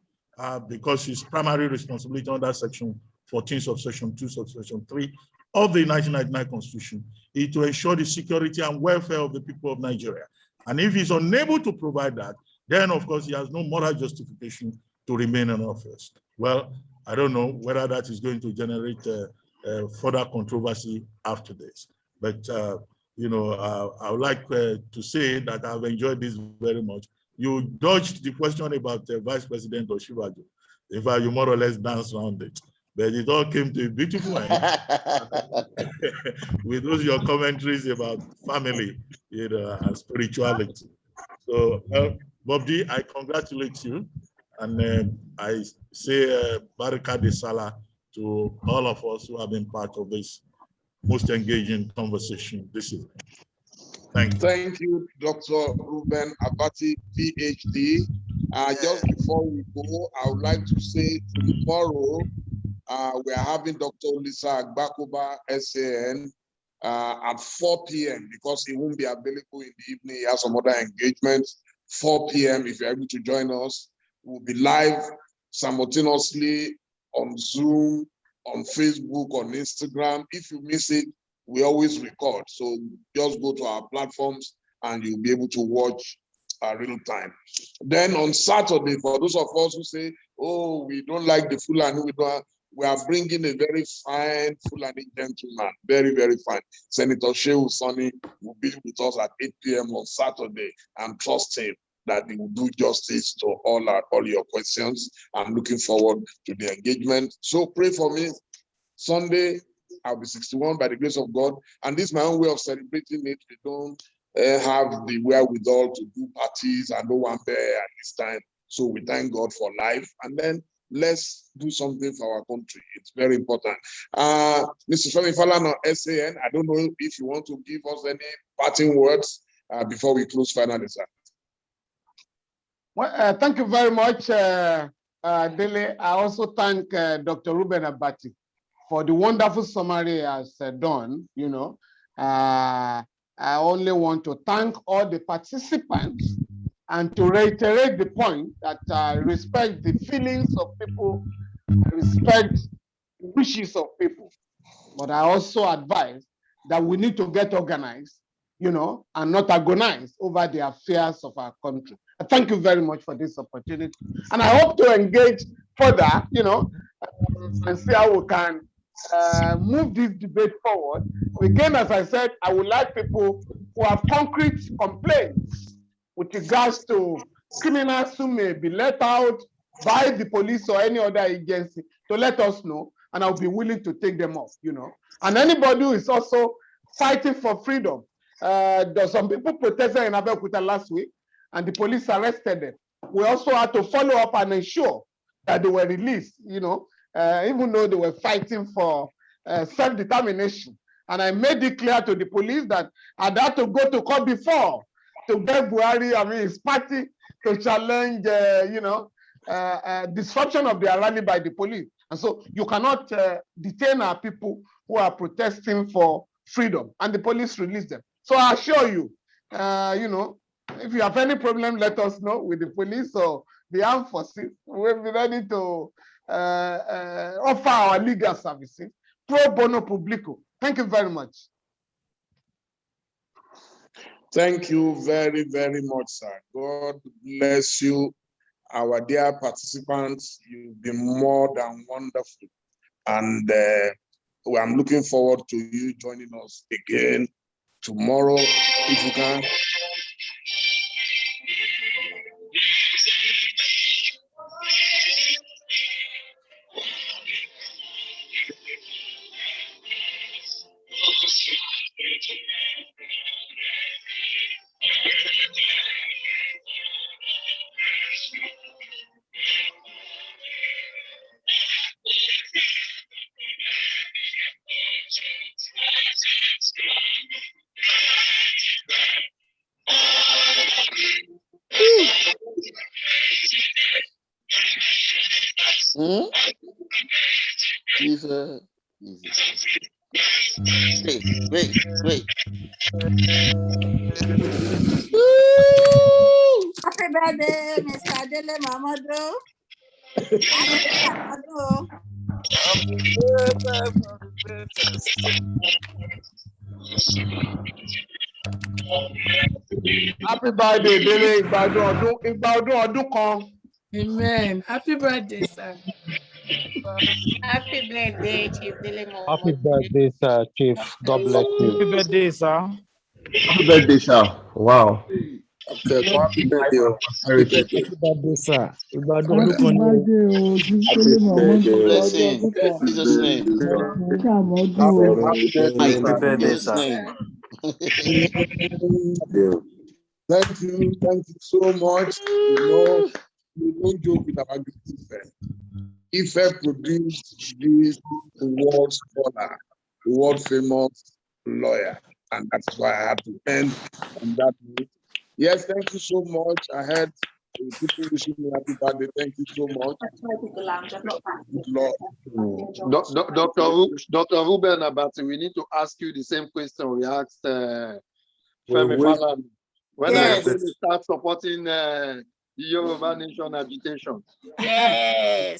because his primary responsibility under Section 14 subsection 2 subsection 3 of the 1999 Constitution is to ensure the security and welfare of the people of Nigeria. And if he's unable to provide that, then of course he has no moral justification to remain in office. Well, I don't know whether that is going to generate further controversy after this. But, I would like to say that I've enjoyed this very much. You dodged the question about Vice President Oshibajo. In fact, you more or less danced around it. But it all came to a beautiful end with those your commentaries about family, and spirituality. So, Bob D, I congratulate you, and I say Baraka de Salah to all of us who have been part of this most engaging conversation this evening. Thank you. Thank you, Dr. Ruben Abati, PhD. Just before we go, I would like to say tomorrow we are having Dr. Lisa Agbakoba, SAN, at 4 p.m. because he won't be available in the evening. He has some other engagements. 4 p.m. If you're able to join us, we'll be live simultaneously on Zoom, on Facebook, on Instagram. If you miss it, we always record. So just go to our platforms and you'll be able to watch real time. Then on Saturday, for those of us who say, oh, we don't like the Fulani, we are bringing a very fine Fulani gentleman, very, very fine. Senator Shehu Sani will be with us at 8 p.m. on Saturday, and trust him that he will do justice to all your questions. I'm looking forward to the engagement. So pray for me. Sunday, I'll be 61 by the grace of God. And this is my own way of celebrating it. We don't have the wherewithal to do parties and no one there at this time. So we thank God for life. And then let's do something for our country. It's very important. Mr. FEMI Falana, SAN, I don't know if you want to give us any parting words before we close finally, sir. Well, thank you very much, Dele. I also thank Dr. Ruben Abati for the wonderful summary he has done. I only want to thank all the participants and to reiterate the point that I respect the feelings of people, I respect the wishes of people, but I also advise that we need to get organized, and not agonize over the affairs of our country. Thank you very much for this opportunity. And I hope to engage further, and see how we can move this debate forward. Again, as I said, I would like people who have concrete complaints with regards to criminals who may be let out by the police or any other agency to let us know, and I'll be willing to take them off, you know. And anybody who is also fighting for freedom. There's some people protested in Abeokuta last week, and the police arrested them. We also had to follow up and ensure that they were released, you know, even though they were fighting for self-determination. And I made it clear to the police that I'd had to go to court before to beg Buhari, I mean, his party, to challenge, you know, disruption of their rally by the police. And so you cannot detain our people who are protesting for freedom, and the police released them. So I assure you, you know, if you have any problem, let us know with the police or the armed forces. We'll be ready to offer our legal services pro bono publico. Thank you very much. Thank you very, very much, sir. God bless you, our dear participants. You've been more than wonderful. And I'm looking forward to you joining us again tomorrow, if you can. Wait. Happy birthday, Mr. Dele Momodu. Happy birthday, Dele. Ìgbà ọdún. Amen. Happy birthday, sir. Happy birthday, Chief Dele Momodu. Happy birthday, sir, Chief. God bless you. Happy birthday, sir. Happy birthday, sir. Wow. Happy birthday. Happy birthday, sir. Blessing. In Jesus' name. Happy birthday, sir. Thank you so much. You know, we don't joke with our great friend. Ife produced this world scholar, world famous lawyer, and that's why I had to end on that note. Yes, thank you so much. I had people wishing me happy birthday. Thank you so much. Good Lord. Dr. Ruben Abati, we need to ask you the same question we asked FEMI FALANA. When are you going to start supporting the Yoruba Nation agitation? Yes.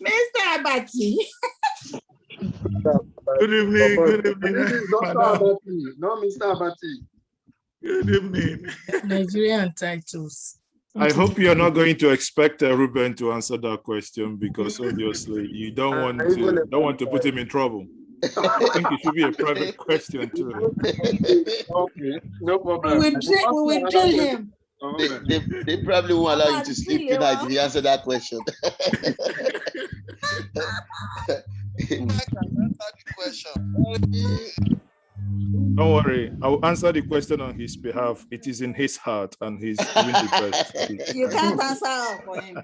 Mr. Abati. Good evening. Dr. Abati, no, Mr. Abati. Good evening. Nigerian titles. I hope you're not going to expect Ruben to answer that question, because obviously you don't want to put him in trouble. I think it should be a private question too. Okay, no problem. We will drill him. They probably won't allow you to sleep tonight if you answer that question. Don't worry, I will answer the question on his behalf. It is in his heart, and he's doing the best. You can't answer for him.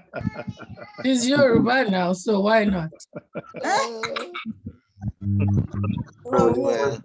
He's Yoruba now, so why not? Oh, well.